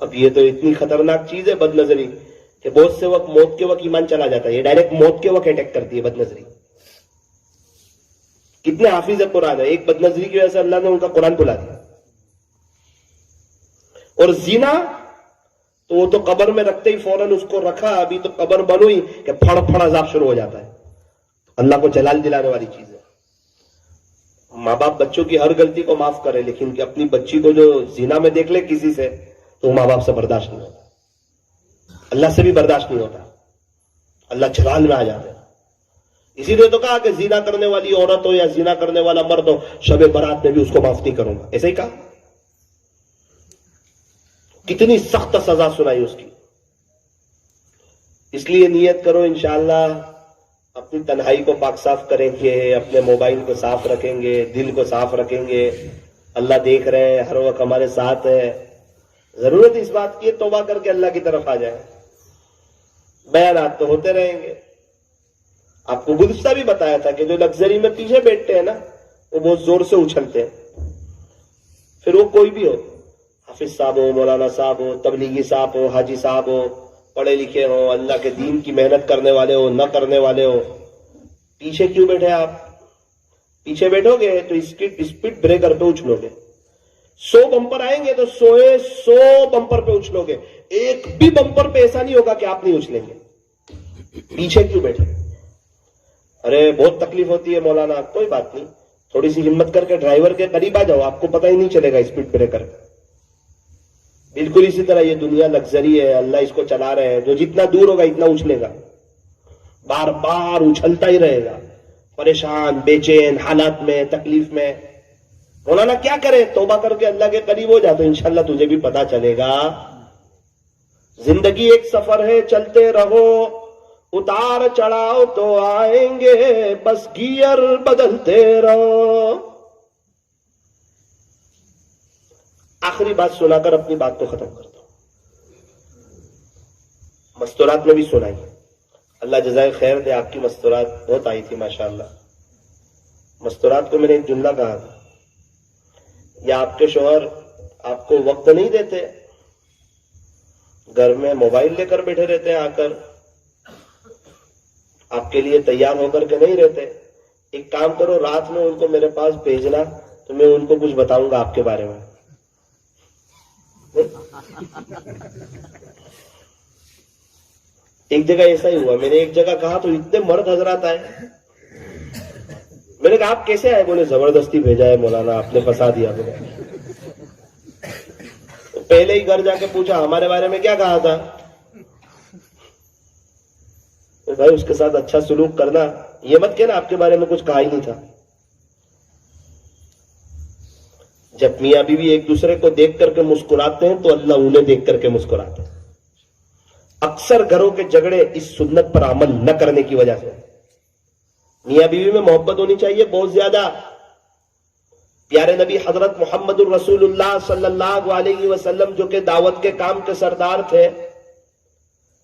اب یہ تو اتنی خطرناک چیز ہے بد نظری کہ بہت سے وقت موت کے وقت ایمان چلا جاتا ہے, یہ ڈائریکٹ موت کے وقت اٹیک کرتی ہے بد نظری. کتنے حافظ ہے قرآن ہے, ایک بد نظری کی وجہ سے اللہ نے ان کا قرآن بلا دیا. اور زنا تو وہ تو قبر میں رکھتے ہی فوراً اس کو رکھا, ابھی تو قبر بنوئی کہ پھڑ پھڑ عذاب شروع ہو جاتا ہے. اللہ کو جلال دلانے والی چیز ہے. ماں باپ بچوں کی ہر غلطی کو معاف کرے, لیکن کہ اپنی بچی کو جو زنا میں دیکھ لے کسی سے, تو ماں باپ سے برداشت نہیں ہوتا, اللہ سے بھی برداشت نہیں ہوتا, اللہ جلال میں آ جاتا ہے. اسی لیے تو کہا کہ زنا کرنے والی عورت ہو یا زنا کرنے والا مرد ہو, شب برات میں بھی اس کو معاف نہیں کروں گا, ایسا ہی کہا. کتنی سخت سزا سنائی اس کی. اس لیے نیت کرو انشاءاللہ اپنی تنہائی کو پاک صاف کریں گے, اپنے موبائل کو صاف رکھیں گے, دل کو صاف رکھیں گے. اللہ دیکھ رہے ہیں, ہر وقت ہمارے ساتھ ہے. ضرورت اس بات کی توبہ کر کے اللہ کی طرف آ جائے. بیانات تو ہوتے رہیں گے. آپ کو گزشتہ بھی بتایا تھا کہ جو لگژری میں پیچھے بیٹھتے ہیں نا, وہ بہت زور سے اچھلتے ہیں. پھر وہ کوئی بھی ہو, حافظ صاحب ہو, مولانا صاحب ہو, تبلیغی صاحب ہو, حاجی صاحب ہو, پڑھے لکھے ہو, اللہ کے دین کی محنت کرنے والے ہو, نہ کرنے والے ہو, پیچھے کیوں بیٹھے آپ؟ پیچھے بیٹھو گے تو اسپیڈ بریکر پہ اچھلو گے. 100 بمپر آئیں گے تو 100 بمپر پہ اچھلو گے. ایک بھی بمپر پہ ایسا نہیں ہوگا کہ آپ نہیں اچھلیں گے. پیچھے کیوں بیٹھے؟ ارے بہت تکلیف ہوتی ہے مولانا. کوئی بات نہیں, تھوڑی سی ہمت کر کے ڈرائیور کے قریب آ جاؤ, آپ کو پتہ ہی نہیں چلے گا اسپیڈ بریکر. بالکل اسی طرح یہ دنیا لگژری ہے, اللہ اس کو چلا رہے ہیں. جو جتنا دور ہوگا اتنا اچھلے گا, بار بار اچھلتا ہی رہے گا, پریشان بے چین حالات میں, تکلیف میں. مولانا کیا کرے؟ توبہ کر کے اللہ کے قریب ہو جا, تو انشاءاللہ تجھے بھی پتا چلے گا. زندگی ایک سفر ہے, چلتے رہو, اتار چڑھاؤ تو آئیں گے, بس گیئر بدلتے رہو. آخری بات سنا کر اپنی بات کو ختم کرتا ہوں. مستورات میں بھی سنائی, اللہ جزائے خیر دے, آپ کی مستورات بہت آئی تھی ماشاءاللہ. مستورات کو میں نے ایک جملہ کہا تھا, یا آپ کے شوہر آپ کو وقت نہیں دیتے, گھر میں موبائل لے کر بیٹھے رہتے ہیں, آ کر آپ کے لیے تیار ہو کر کے نہیں رہتے. ایک کام کرو, رات میں ان کو میرے پاس بھیجنا, تو میں ان کو کچھ بتاؤں گا آپ کے بارے میں. ایک جگہ ایسا ہی ہوا, میں نے ایک جگہ کہا تو اتنے مرد حضرات آئے. میں نے کہا آپ کیسے آئے؟ بولے زبردستی بھیجا ہے مولانا, آپ نے پھنسا دیا. بولے پہلے ہی گھر جا کے پوچھا ہمارے بارے میں کیا کہا تھا. بھائی اس کے ساتھ اچھا سلوک کرنا, یہ مت کہنا آپ کے بارے میں کچھ کہا ہی نہیں تھا. جب میاں بیوی ایک دوسرے کو دیکھ کر کے مسکراتے ہیں تو اللہ انہیں دیکھ کر کے مسکراتے ہیں. اکثر گھروں کے جھگڑے اس سنت پر عمل نہ کرنے کی وجہ سے. میاں بیوی میں محبت ہونی چاہیے بہت زیادہ. پیارے نبی حضرت محمد الرسول اللہ صلی اللہ علیہ وسلم جو کہ دعوت کے کام کے سردار تھے,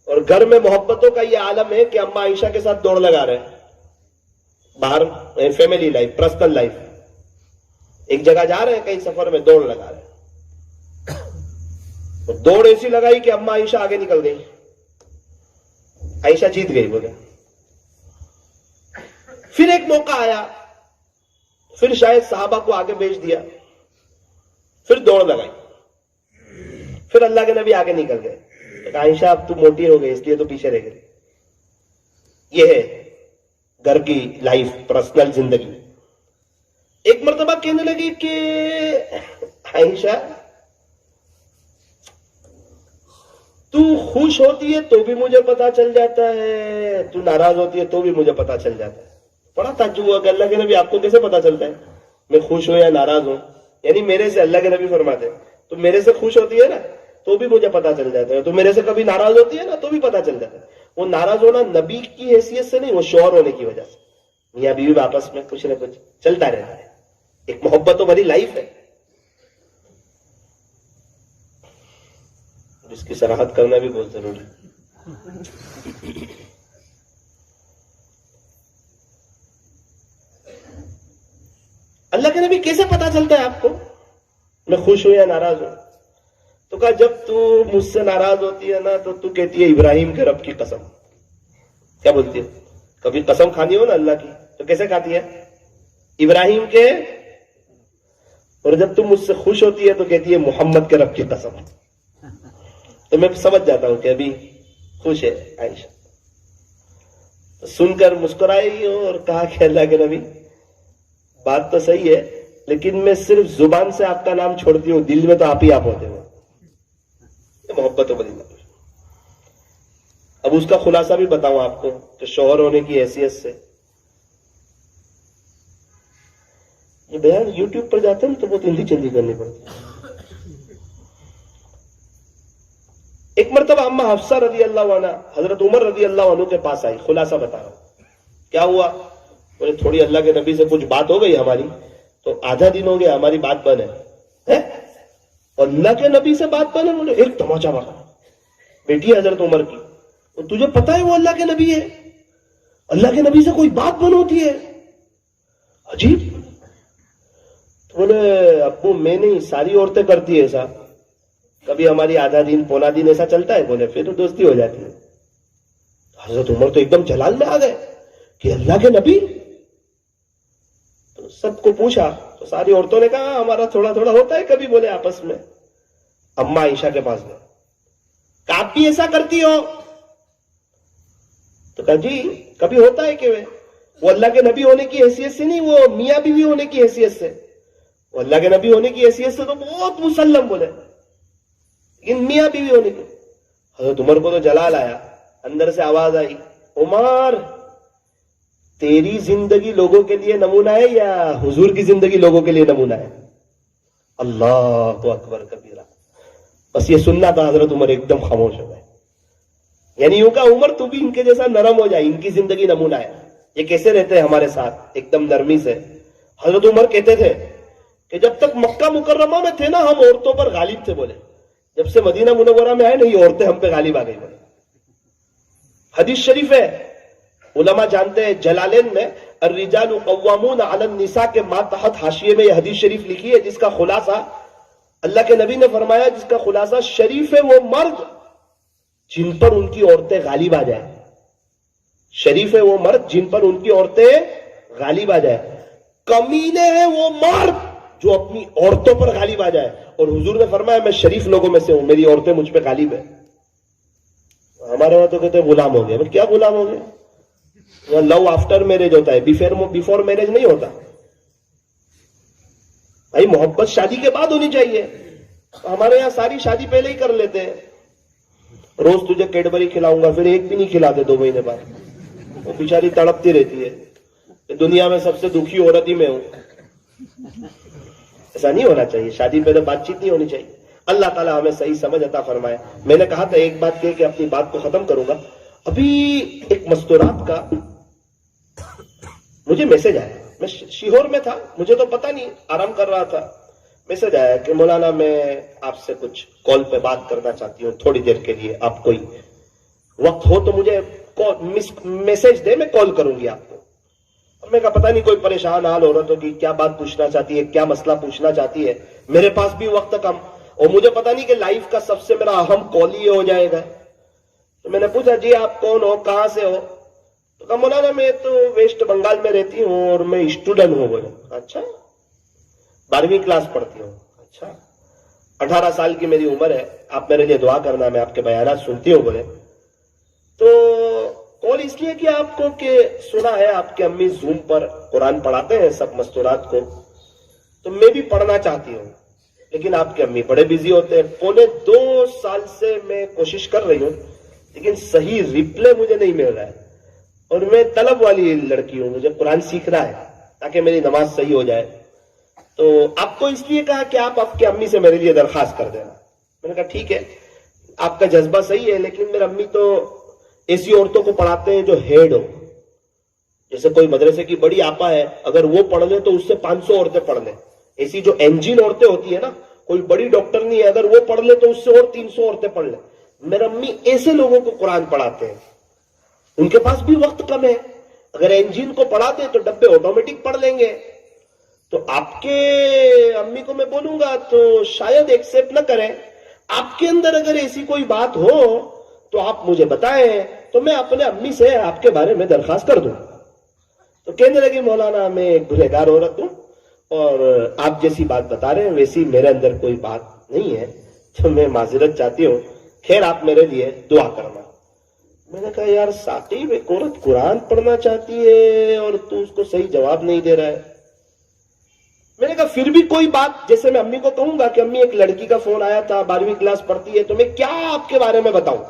اور گھر میں محبتوں کا یہ عالم ہے کہ اماں عائشہ کے ساتھ دوڑ لگا رہے ہیں باہر, فیملی لائف, پرسنل لائف. ایک جگہ جا رہے ہیں, کہیں سفر میں دوڑ لگا رہے ہیں. دوڑ ایسی لگائی کہ اماں عائشہ آگے نکل گئی, عائشہ جیت گئی. بولے پھر ایک موقع آیا, پھر شاید صحابہ کو آگے بھیج دیا, پھر دوڑ لگائی, پھر اللہ کے نبی آگے نکل گئے. عائشہ اب تو موٹی ہو گئی اس لیے تو پیچھے رہ گئی. یہ ہے گھر کی لائف, پرسنل زندگی. ایک مرتبہ کہنے لگی کہ عائشہ تو خوش ہوتی ہے تو بھی مجھے پتا چل جاتا ہے, تو ناراض ہوتی ہے تو بھی مجھے پتا چل جاتا ہے. بڑا تعجب ہوا کہ اللہ کے نبی آپ کو کیسے پتا چلتا ہے میں خوش ہوں یا ناراض ہوں؟ یعنی میرے سے, اللہ کے نبی فرماتے ہیں تو میرے سے خوش ہوتی ہے نا تو بھی مجھے پتا چل جاتا ہے, تو میرے سے کبھی ناراض ہوتی ہے نا تو بھی پتا چل جاتا ہے. وہ ناراض ہونا نبی کی حیثیت سے نہیں, وہ شوہر ہونے کی وجہ سے. میاں بیوی آپس میں کچھ نہ کچھ چلتا رہتا ہے, ایک محبت بھری لائف ہے جس کی سراہد کرنا بھی بہت ضروری ہے. اللہ کے نبی کیسے پتا چلتا ہے آپ کو میں خوش ہوں یا ناراض ہوں؟ تو کہا جب تو مجھ سے ناراض ہوتی ہے نا تو کہتی ہے ابراہیم کے رب کی قسم. کیا بولتی ہے؟ کبھی قسم کھانی ہو نا اللہ کی تو کیسے کھاتی ہے؟ ابراہیم کے. اور جب تم مجھ سے خوش ہوتی ہے تو کہتی ہے محمد کے رب کی قسم. تو میں سمجھ جاتا ہوں کہ ابھی خوش ہے عائشہ. سن کر مسکرائی اور کہا کہ اللہ کے نبی بات تو صحیح ہے لیکن میں صرف زبان سے آپ کا نام چھوڑتی ہوں, دل میں تو آپ ہی آپ ہوتے ہو. یہ محبت بڑی بات. اب اس کا خلاصہ بھی بتاؤں آپ کو کہ شوہر ہونے کی حیثیت سے یہ بیان یوٹیوب پر جاتے ہیں تو بہت ہلدی چلدی کرنی پڑتی ہے. ایک مرتبہ اما حفصہ رضی اللہ عنہ حضرت عمر رضی اللہ عنہ کے پاس آئی. خلاصہ بتا رہا ہوں کیا ہوا. بولے تھوڑی اللہ کے نبی سے کچھ بات ہو گئی ہماری, تو آدھا دن ہو گیا ہماری بات بند ہے. اللہ کے نبی سے بات بند ہے؟ بولے ایک تماچا مارا. بیٹی حضرت عمر کی, تجھے پتا ہے وہ اللہ کے نبی ہے, اللہ کے نبی سے کوئی بات بند ہوتی ہے؟ عجیب. تو بولے ابو میں نہیں, ساری عورتیں کرتی ہے ایسا, کبھی ہماری آدھا دن پونا دن ایسا چلتا ہے. بولے پھر تو دوستی ہو جاتی ہے. حضرت عمر تو ایک دم جلال میں آ گئے کہ اللہ کے نبی. تو سب کو پوچھا تو ساری عورتوں نے کہا ہمارا تھوڑا تھوڑا ہوتا ہے کبھی. بولے آپس میں. اما عائشہ کے پاس گئے, آپ بھی ایسا کرتی ہو؟ تو کہا جی کبھی ہوتا ہے کہ وہ اللہ کے نبی ہونے کی حیثیت سے نہیں, وہ میاں بیوی ہونے کی حیثیت سے. وہ اللہ کے نبی ہونے کی حیثیت سے تو بہت مسلم بولے, لیکن میاں بیوی ہونے کی. حضرت عمر کو تو جلال آیا, اندر سے آواز آئی عمر تیری زندگی لوگوں کے لیے نمونہ ہے یا حضور کی زندگی لوگوں کے لیے نمونہ ہے؟ اللہ اکبر کبیرہ. بس یہ سننا تھا, حضرت عمر ایک دم خاموش ہو گئے. یعنی یوں کہا عمر تو بھی ان کے جیسا نرم ہو جائے, ان کی زندگی نمونہ ہے, یہ کیسے رہتے ہیں ہمارے ساتھ ایک دم نرمی سے. حضرت عمر کہتے تھے کہ جب تک مکہ مکرمہ میں تھے نا ہم عورتوں پر غالب تھے. بولے جب سے مدینہ منورہ میں آئے نا یہ عورتیں ہم پہ غالب آ گئی. بولے حدیث شریف ہے, علماء جانتے ہیں جلالین میں الرجال قوامون علی النساء کے ماتحت حاشیے میں یہ حدیث شریف لکھی ہے جس کا خلاصہ اللہ کے نبی نے فرمایا, جس کا خلاصہ شریف ہے وہ مرد جن پر ان کی عورتیں غالب آ جائیں. شریف ہے وہ مرد جن پر ان کی عورتیں غالب آ جائیں. کمینے ہیں وہ مرد جو اپنی عورتوں پر غالب آ جائے. اور حضور نے فرمایا میں شریف لوگوں میں سے ہوں, میری عورتیں مجھ پہ غالب ہیں. ہمارے وہاں تو کہتے ہیں غلام ہو گئے. کیا غلام ہو گئے؟ لو آفٹر میرج ہوتا ہے, بیفور میرج نہیں ہوتا. بھائی محبت شادی کے بعد ہونی چاہیے. ہمارے یہاں ساری شادی پہلے ہی کر لیتے ہیں. روز تجھے کیڈبری کھلاؤں گا, پھر ایک بھی نہیں کھلاتے 2 مہینے بعد. وہ بیچاری تڑپتی رہتی ہے کہ دنیا میں سب سے دکھی عورت ہی میں ہوں. ایسا نہیں ہونا چاہیے. شادی پہلے بات چیت نہیں ہونی چاہیے. اللہ تعالیٰ ہمیں صحیح سمجھ عطا فرمائے. میں نے کہا تھا ایک بات کہ اپنی بات کو ختم کروں گا. ابھی ایک مستورات کا مجھے میسج آیا, میں شیہور میں تھا, مجھے تو پتا نہیں, آرام کر رہا تھا. میسج آیا کہ مولانا میں آپ سے کچھ کال پہ بات کرنا چاہتی ہوں تھوڑی دیر کے لیے, آپ کوئی وقت ہو تو مجھے میسج دے, میں کال کروں گی آپ کو. میں کہا پتا نہیں کوئی پریشان حال ہو رہا تو کہ کیا بات پوچھنا چاہتی ہے, کیا مسئلہ پوچھنا چاہتی ہے. میرے پاس بھی وقت کم, اور مجھے پتا نہیں کہ لائف کا سب سے میرا اہم کال یہ ہو جائے گا. تو میں نے پوچھا جی آپ کون ہو, کہاں سے ہو؟ تو کہا مولانا میں تو ویسٹ بنگال میں رہتی ہوں اور میں اسٹوڈنٹ ہوں. بولے اچھا 12ویں کلاس پڑھتی ہوں. اچھا 18 سال کی میری عمر ہے, آپ میرے لیے دعا کرنا, میں آپ کے بیانات سنتی ہوں. بولے تو کال اس لیے کیا آپ کو کہ سنا ہے آپ کے امی زوم پر قرآن پڑھاتے ہیں سب مستورات کو, تو میں بھی پڑھنا چاہتی ہوں, لیکن آپ کے امی بڑے بزی ہوتے ہیں. 2.25 سال سے میں کوشش کر رہی ہوں لیکن صحیح ریپلے مجھے نہیں مل رہا ہے, اور میں طلب والی لڑکی ہوں, مجھے قرآن سیکھنا ہے تاکہ میری نماز صحیح ہو جائے. تو آپ کو اس لیے کہا کہ آپ کے امی سے میرے لیے درخواست کر دینا. میں نے کہا ٹھیک ہے, آپ کا جذبہ صحیح ہے, لیکن میرے امی تو ایسی عورتوں کو پڑھاتے ہیں جو ہیڈ ہو. جیسے کوئی مدرسے کی بڑی آپا ہے, اگر وہ پڑھ لے تو اس سے 500 عورتیں پڑھ لیں. ایسی جو انجین عورتیں ہوتی ہیں نا, کوئی بڑی ڈاکٹر نہیں ہے, اگر وہ پڑھ لے تو اس سے اور 300 عورتیں پڑھ لیں. میرے امی ایسے لوگوں کو قرآن پڑھاتے ہیں, ان کے پاس بھی وقت کم ہے. اگر انجین کو پڑھا دیں تو ڈبے آٹومیٹک پڑھ لیں گے. تو آپ کے امی کو میں بولوں گا تو شاید ایکسپٹ نہ کریں. آپ کے اندر اگر ایسی کوئی بات ہو تو آپ مجھے بتائیں, تو میں اپنے امی سے آپ کے بارے میں درخواست کر دوں. تو کہنے لگی مولانا میں ایک گنہگار عورت ہوں, اور آپ جیسی بات بتا رہے ہیں ویسی میرے اندر کوئی بات نہیں ہے, تو میں معذرت چاہتی ہوں, خیر آپ میرے لیے دعا کرنا. میں نے کہا یار ثاقب, ایک عورت قرآن پڑھنا چاہتی ہے اور تو اس کو صحیح جواب نہیں دے رہا ہے. میں نے کہا پھر بھی کوئی بات, جیسے میں امی کو کہوں گا کہ امی ایک لڑکی کا فون آیا تھا 12ویں کلاس پڑھتی ہے, تو میں کیا آپ کے بارے میں بتاؤں.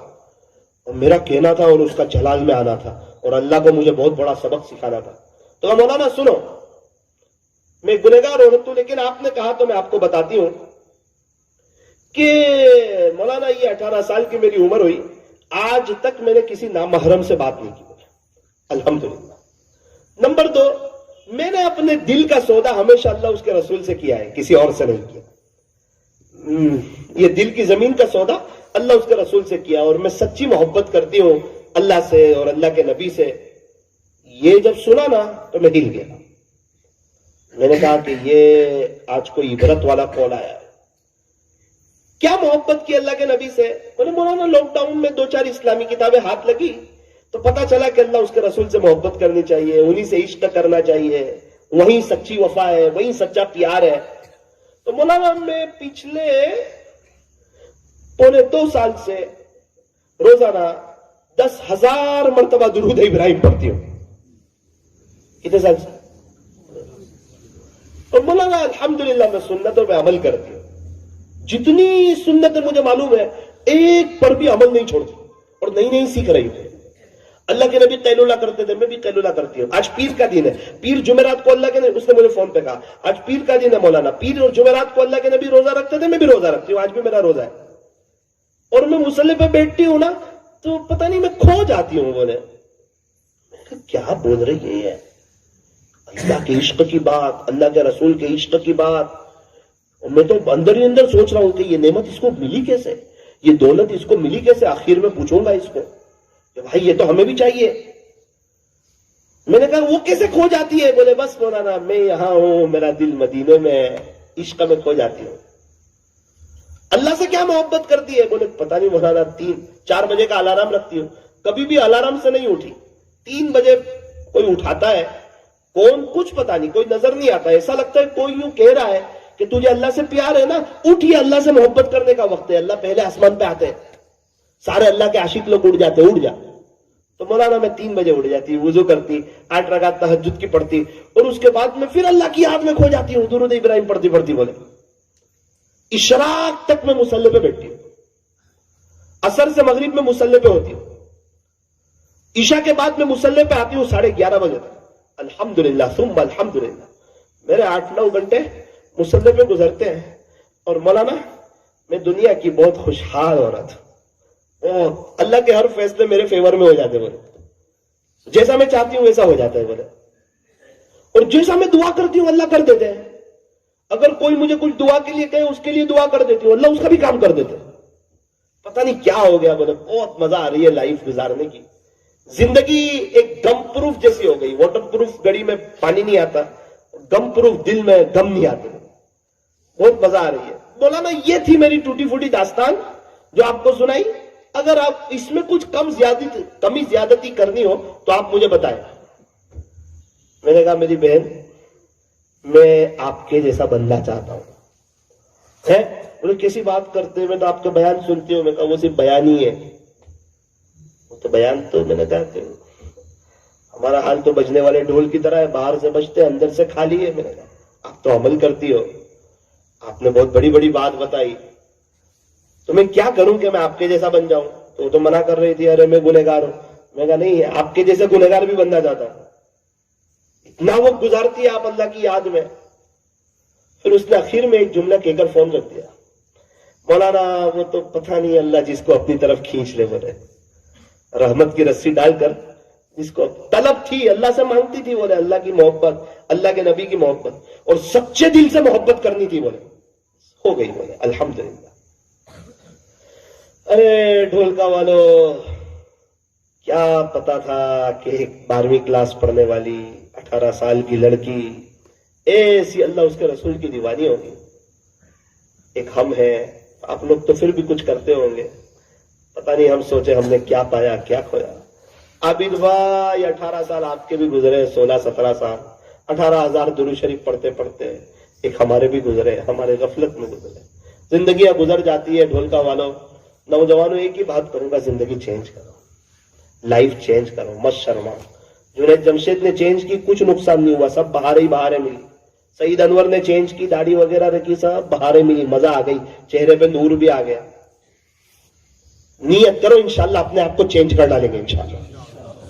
اور میرا کہنا تھا اور اس کا جلال میں آنا تھا, اور اللہ کو مجھے بہت بڑا سبق سکھانا تھا. تو مولانا سنو, میں گنہگار عورت ہوں, لیکن آپ نے کہا تو میں آپ کو بتاتی ہوں کہ مولانا یہ 18 سال کی میری عمر ہوئی, آج تک میں نے کسی نامحرم سے بات نہیں کی. الحمدللہ. نمبر 2, میں نے اپنے دل کا سودا ہمیشہ اللہ اس کے رسول سے کیا ہے, کسی اور سے نہیں کیا. یہ دل کی زمین کا سودا اللہ اس کے رسول سے کیا, اور میں سچی محبت کرتی ہوں اللہ سے اور اللہ کے نبی سے. یہ جب سنا نا تو میں ہل گیا. میں نے کہا کہ یہ آج کوئی عبرت والا کال آیا ہے. کیا محبت کی اللہ کے نبی سے؟ بولے مولانا لاک ڈاؤن میں 2-4 اسلامی کتابیں ہاتھ لگی تو پتا چلا کہ اللہ اس کے رسول سے محبت کرنی چاہیے, انہی سے عشق کرنا چاہیے, وہیں سچی وفا ہے, وہیں سچا پیار ہے. تو مولانا میں پچھلے 2.25 سال سے روزانہ 10,000 مرتبہ درود ابراہیم پڑھتی ہوں. کتنے سال سے؟ اور مولانا الحمدللہ میں سنتوں پہ عمل کرتی ہوں. جتنی سنتیں مجھے معلوم ہے ایک پر بھی عمل نہیں چھوڑتی, اور نئی سیکھ رہی ہوں. اللہ کے نبی قیلولہ کرتے تھے, میں بھی قیلولہ کرتی ہوں. آج پیر کا دن ہے, پیر جمعرات کو اللہ کے نبی, اس نے مجھے فون پہ کہا آج پیر کا دن ہے مولانا, پیر اور جمعرات کو اللہ کے نبی روزہ رکھتے تھے, میں بھی روزہ رکھتی ہوں, آج بھی میرا روزہ ہے. اور میں مصلی پہ بیٹھتی ہوں نا تو پتہ نہیں میں کھو جاتی ہوں. بولے کیا بول رہی ہے, اللہ کے عشق کی بات, اللہ کے رسول کے عشق کی بات. اور میں تو اندر ہی اندر سوچ رہا ہوں کہ یہ نعمت اس کو ملی کیسے, یہ دولت اس کو ملی کیسے. آخر میں پوچھوں گا اس کو کہ بھائی یہ تو ہمیں بھی چاہیے. میں نے کہا وہ کیسے کھو جاتی ہے؟ بولے بس مولانا میں یہاں ہوں, میرا دل مدینے میں, عشق میں کھو جاتی ہوں. اللہ سے کیا محبت کرتی ہے؟ بولے پتہ نہیں مولانا 3-4 بجے کا الارم رکھتی ہوں, کبھی بھی الارم سے نہیں اٹھی. 3 بجے کوئی اٹھاتا ہے, کون کچھ پتہ نہیں, کوئی نظر نہیں آتا. ایسا لگتا ہے کوئی یوں کہہ رہا ہے کہ تجھے اللہ سے پیار ہے نا, اٹھ, یہ اللہ سے محبت کرنے کا وقت ہے. اللہ پہلے آسمان پہ آتے ہیں, سارے اللہ کے عاشق لوگ اٹھ جاتے, اٹھ جا. تو مولانا میں 3 بجے اٹھ جاتی, وضو کرتی, 8 رکعت تہجد کی پڑھتی, اور اس کے بعد میں پھر اللہ کی یاد میں کھو جاتی ہوں, درود ابراہیم پڑھتی. بولے اشراق تک میں مصلی پہ بیٹھتی ہوں, عصر سے مغرب میں مصلی پہ ہوتی ہوں, عشاء کے بعد میں مصلی پہ آتی ہوں 11:30 بجے تک. الحمدللہ ثم الحمدللہ, میرے 8-9 گھنٹے مصلی پہ گزرتے ہیں. اور مولانا میں دنیا کی بہت خوشحال عورت ہوں, اللہ کے ہر فیصلے میرے فیور میں ہو جاتے. بولے جیسا میں چاہتی ہوں ویسا ہو جاتا ہے. بولے اور جیسا میں دعا کرتی ہوں اللہ کر دیتے ہیں. اگر کوئی مجھے کچھ دعا کے لیے کہے اس کے لیے دعا کر دیتی ہوں, اللہ اس کا بھی کام کر دیتے. پتہ نہیں کیا ہو گیا. بولے بہت مزہ آ رہی ہے لائف گزارنے کی. زندگی ایک گم پروف جیسی ہو گئی. واٹر پروف گڑی میں پانی نہیں آتا, گم پروف دل میں گم نہیں آتے. بہت مزہ آ رہی ہے. مولانا یہ تھی میری ٹوٹی پھوٹی داستان جو آپ کو سنائی. اگر آپ اس میں کچھ کمی زیادتی کرنی ہو تو آپ مجھے بتائیں. میں نے کہا میری بہن میں آپ کے جیسا بننا چاہتا ہوں. ہے بولے کیسی بات کرتے ہیں, میں تو آپ کا بیان سنتی ہوں. میں کہا وہ صرف بیان ہی ہے. وہ تو بیان تو میں نے کہا کہ ہمارا حال تو بجنے والے ڈھول کی طرح ہے, باہر سے بجتے اندر سے خالی ہے. میں نے کہا آپ تو عمل کرتی ہو, آپ نے بہت بڑی بڑی بات بتائی, تو میں کیا کروں کہ میں آپ کے جیسا بن جاؤں؟ تو وہ تو منع کر رہی تھی, ارے میں گنہگار ہوں. میں کہا نہیں, آپ کے جیسے گنہگار بھی بننا چاہتا ہوں. اتنا وہ گزارتی ہے آپ اللہ کی یاد میں. پھر اس نے آخر میں ایک جملہ کہہ کر فون رکھ دیا, مولانا وہ تو پتہ نہیں اللہ جس کو اپنی طرف کھینچ لے, بولے رحمت کی رسی ڈال کر جس کو طلب تھی اللہ سے مانگتی تھی, بولے اللہ کی محبت, اللہ کے نبی کی محبت اور سچے دل سے محبت کرنی تھی, بولے ہو گئی. بولے الحمدللہ. ارے ڈھولکا والو, کیا پتا تھا کہ ایک 12ویں کلاس پڑھنے والی 18 سال کی لڑکی ایسی اللہ اس کے رسول کی دیوانی ہوگی. ایک ہم ہیں, آپ لوگ تو پھر بھی کچھ کرتے ہوں گے, پتہ نہیں ہم سوچے ہم نے کیا پایا کیا کھویا. عابد بھائی 18 سال آپ کے بھی گزرے, 16-17 سال, 18,000 درود شریف پڑھتے پڑھتے ایک ہمارے بھی گزرے, ہمارے غفلت میں گزرے. زندگیاں گزر جاتی ہے ڈھولکا والوں. نوجوانوں ایک ہی بات کروں گا, زندگی چینج کرو, لائف چینج کرو, مت شرماؤ. جنید جمشید نے چینج کی, کچھ نقصان نہیں ہوا, سب بہاریں بہاریں ملی. سعید انور نے چینج کی, داڑھی وغیرہ رکھی, سب بہاریں ملی, مزہ آ گئی, چہرے پہ نور بھی آ گیا. نیت کرو انشاءاللہ اپنے آپ کو چینج کر ڈالیں گے انشاءاللہ,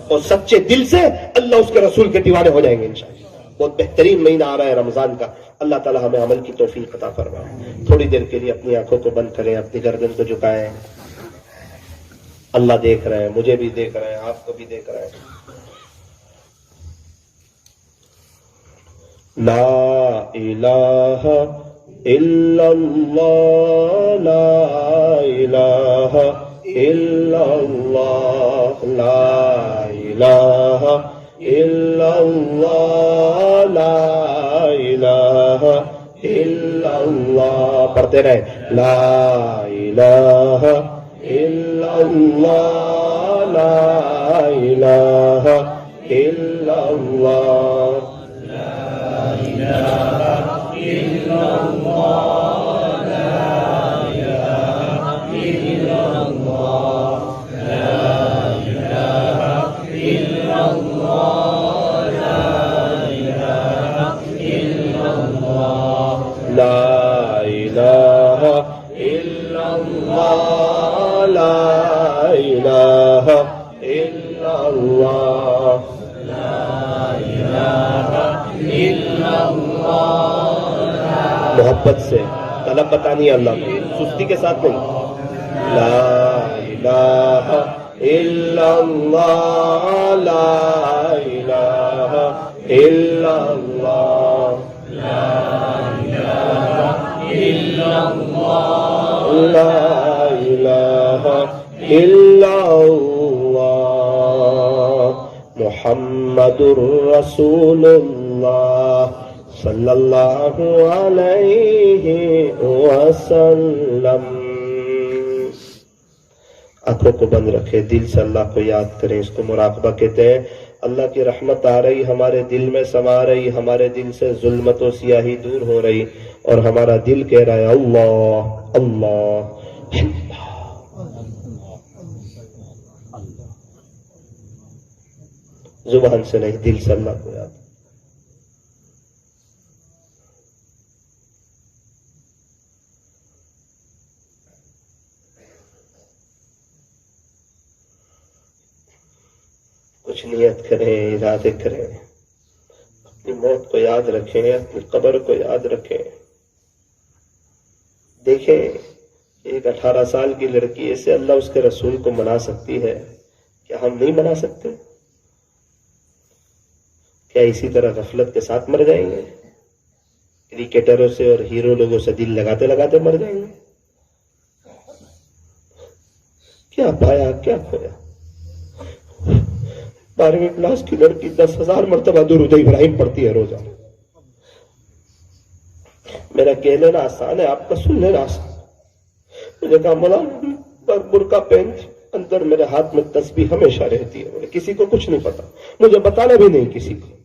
اور سچے دل سے اللہ اس کے رسول کے دیوانے ہو جائیں گے انشاءاللہ. بہت بہترین مہینہ آ رہا ہے رمضان کا, اللہ تعالی ہمیں عمل کی توفیق عطا فرمائے. تھوڑی دیر کے لیے اپنی آنکھوں کو بند کریں, اپنی گردن کو جھکائیں. اللہ دیکھ رہے ہیں, مجھے بھی دیکھ رہے ہیں, آپ کو بھی دیکھ رہے ہیں. لا الہ الا اللہ, لا الہ الا اللہ, لا الہ الا اللہ, لا الہ الا اللہ. پڑھتے رہے, لا الہ الا اللہ, لا الہ الا اللہ, لا الہ الا اللہ, لا الہ الا اللہ, لا الہ الا اللہ, لا الہ الا اللہ, لا الہ الا اللہ, لا الہ الا اللہ. محبت سے طلب بتانی ہے اللہ کو, سستی کے ساتھ نہیں. لا الہ الا اللہ, لا الہ الا اللہ, لا الہ الا اللہ, لا الہ الا اللہ, محمد الرسول اللہ صلی اللہ علیہ وسلم. آنکھوں کو بند رکھے, دل سے اللہ کو یاد کریں. اس کو مراقبہ کہتے ہیں. اللہ کی رحمت آ رہی, ہمارے دل میں سما رہی, ہمارے دل سے ظلمت و سیاہی دور ہو رہی, اور ہمارا دل کہہ رہا ہے اللہ اللہ اللہ. زبان سے نہیں, دل سے اللہ کو یاد. کچھ نیت کریں, ارادے کریں, اپنی موت کو یاد رکھیں, اپنی قبر کو یاد رکھیں. دیکھیں ایک 18 سال کی لڑکی ایسے اللہ اس کے رسول کو منا سکتی ہے, کیا ہم نہیں منا سکتے؟ کیا اسی طرح غفلت کے ساتھ مر جائیں گے؟ کرکٹروں سے اور ہیرو لوگوں سے دل لگاتے لگاتے مر جائیں گے؟ کیا پایا کیا کھویا؟ 12ویں کلاس کی لڑکی 10,000 مرتبہ درود ابراہیم پڑھتی ہے روزہ. میرا کہہ لینا آسان ہے, آپ کا سن لینا آسان. مجھے کہا مولانا برقع پہنتی, اندر میرے ہاتھ میں تسبیح ہمیشہ رہتی ہے. بولے کسی کو کچھ نہیں پتا, مجھے بتانا بھی نہیں کسی کو.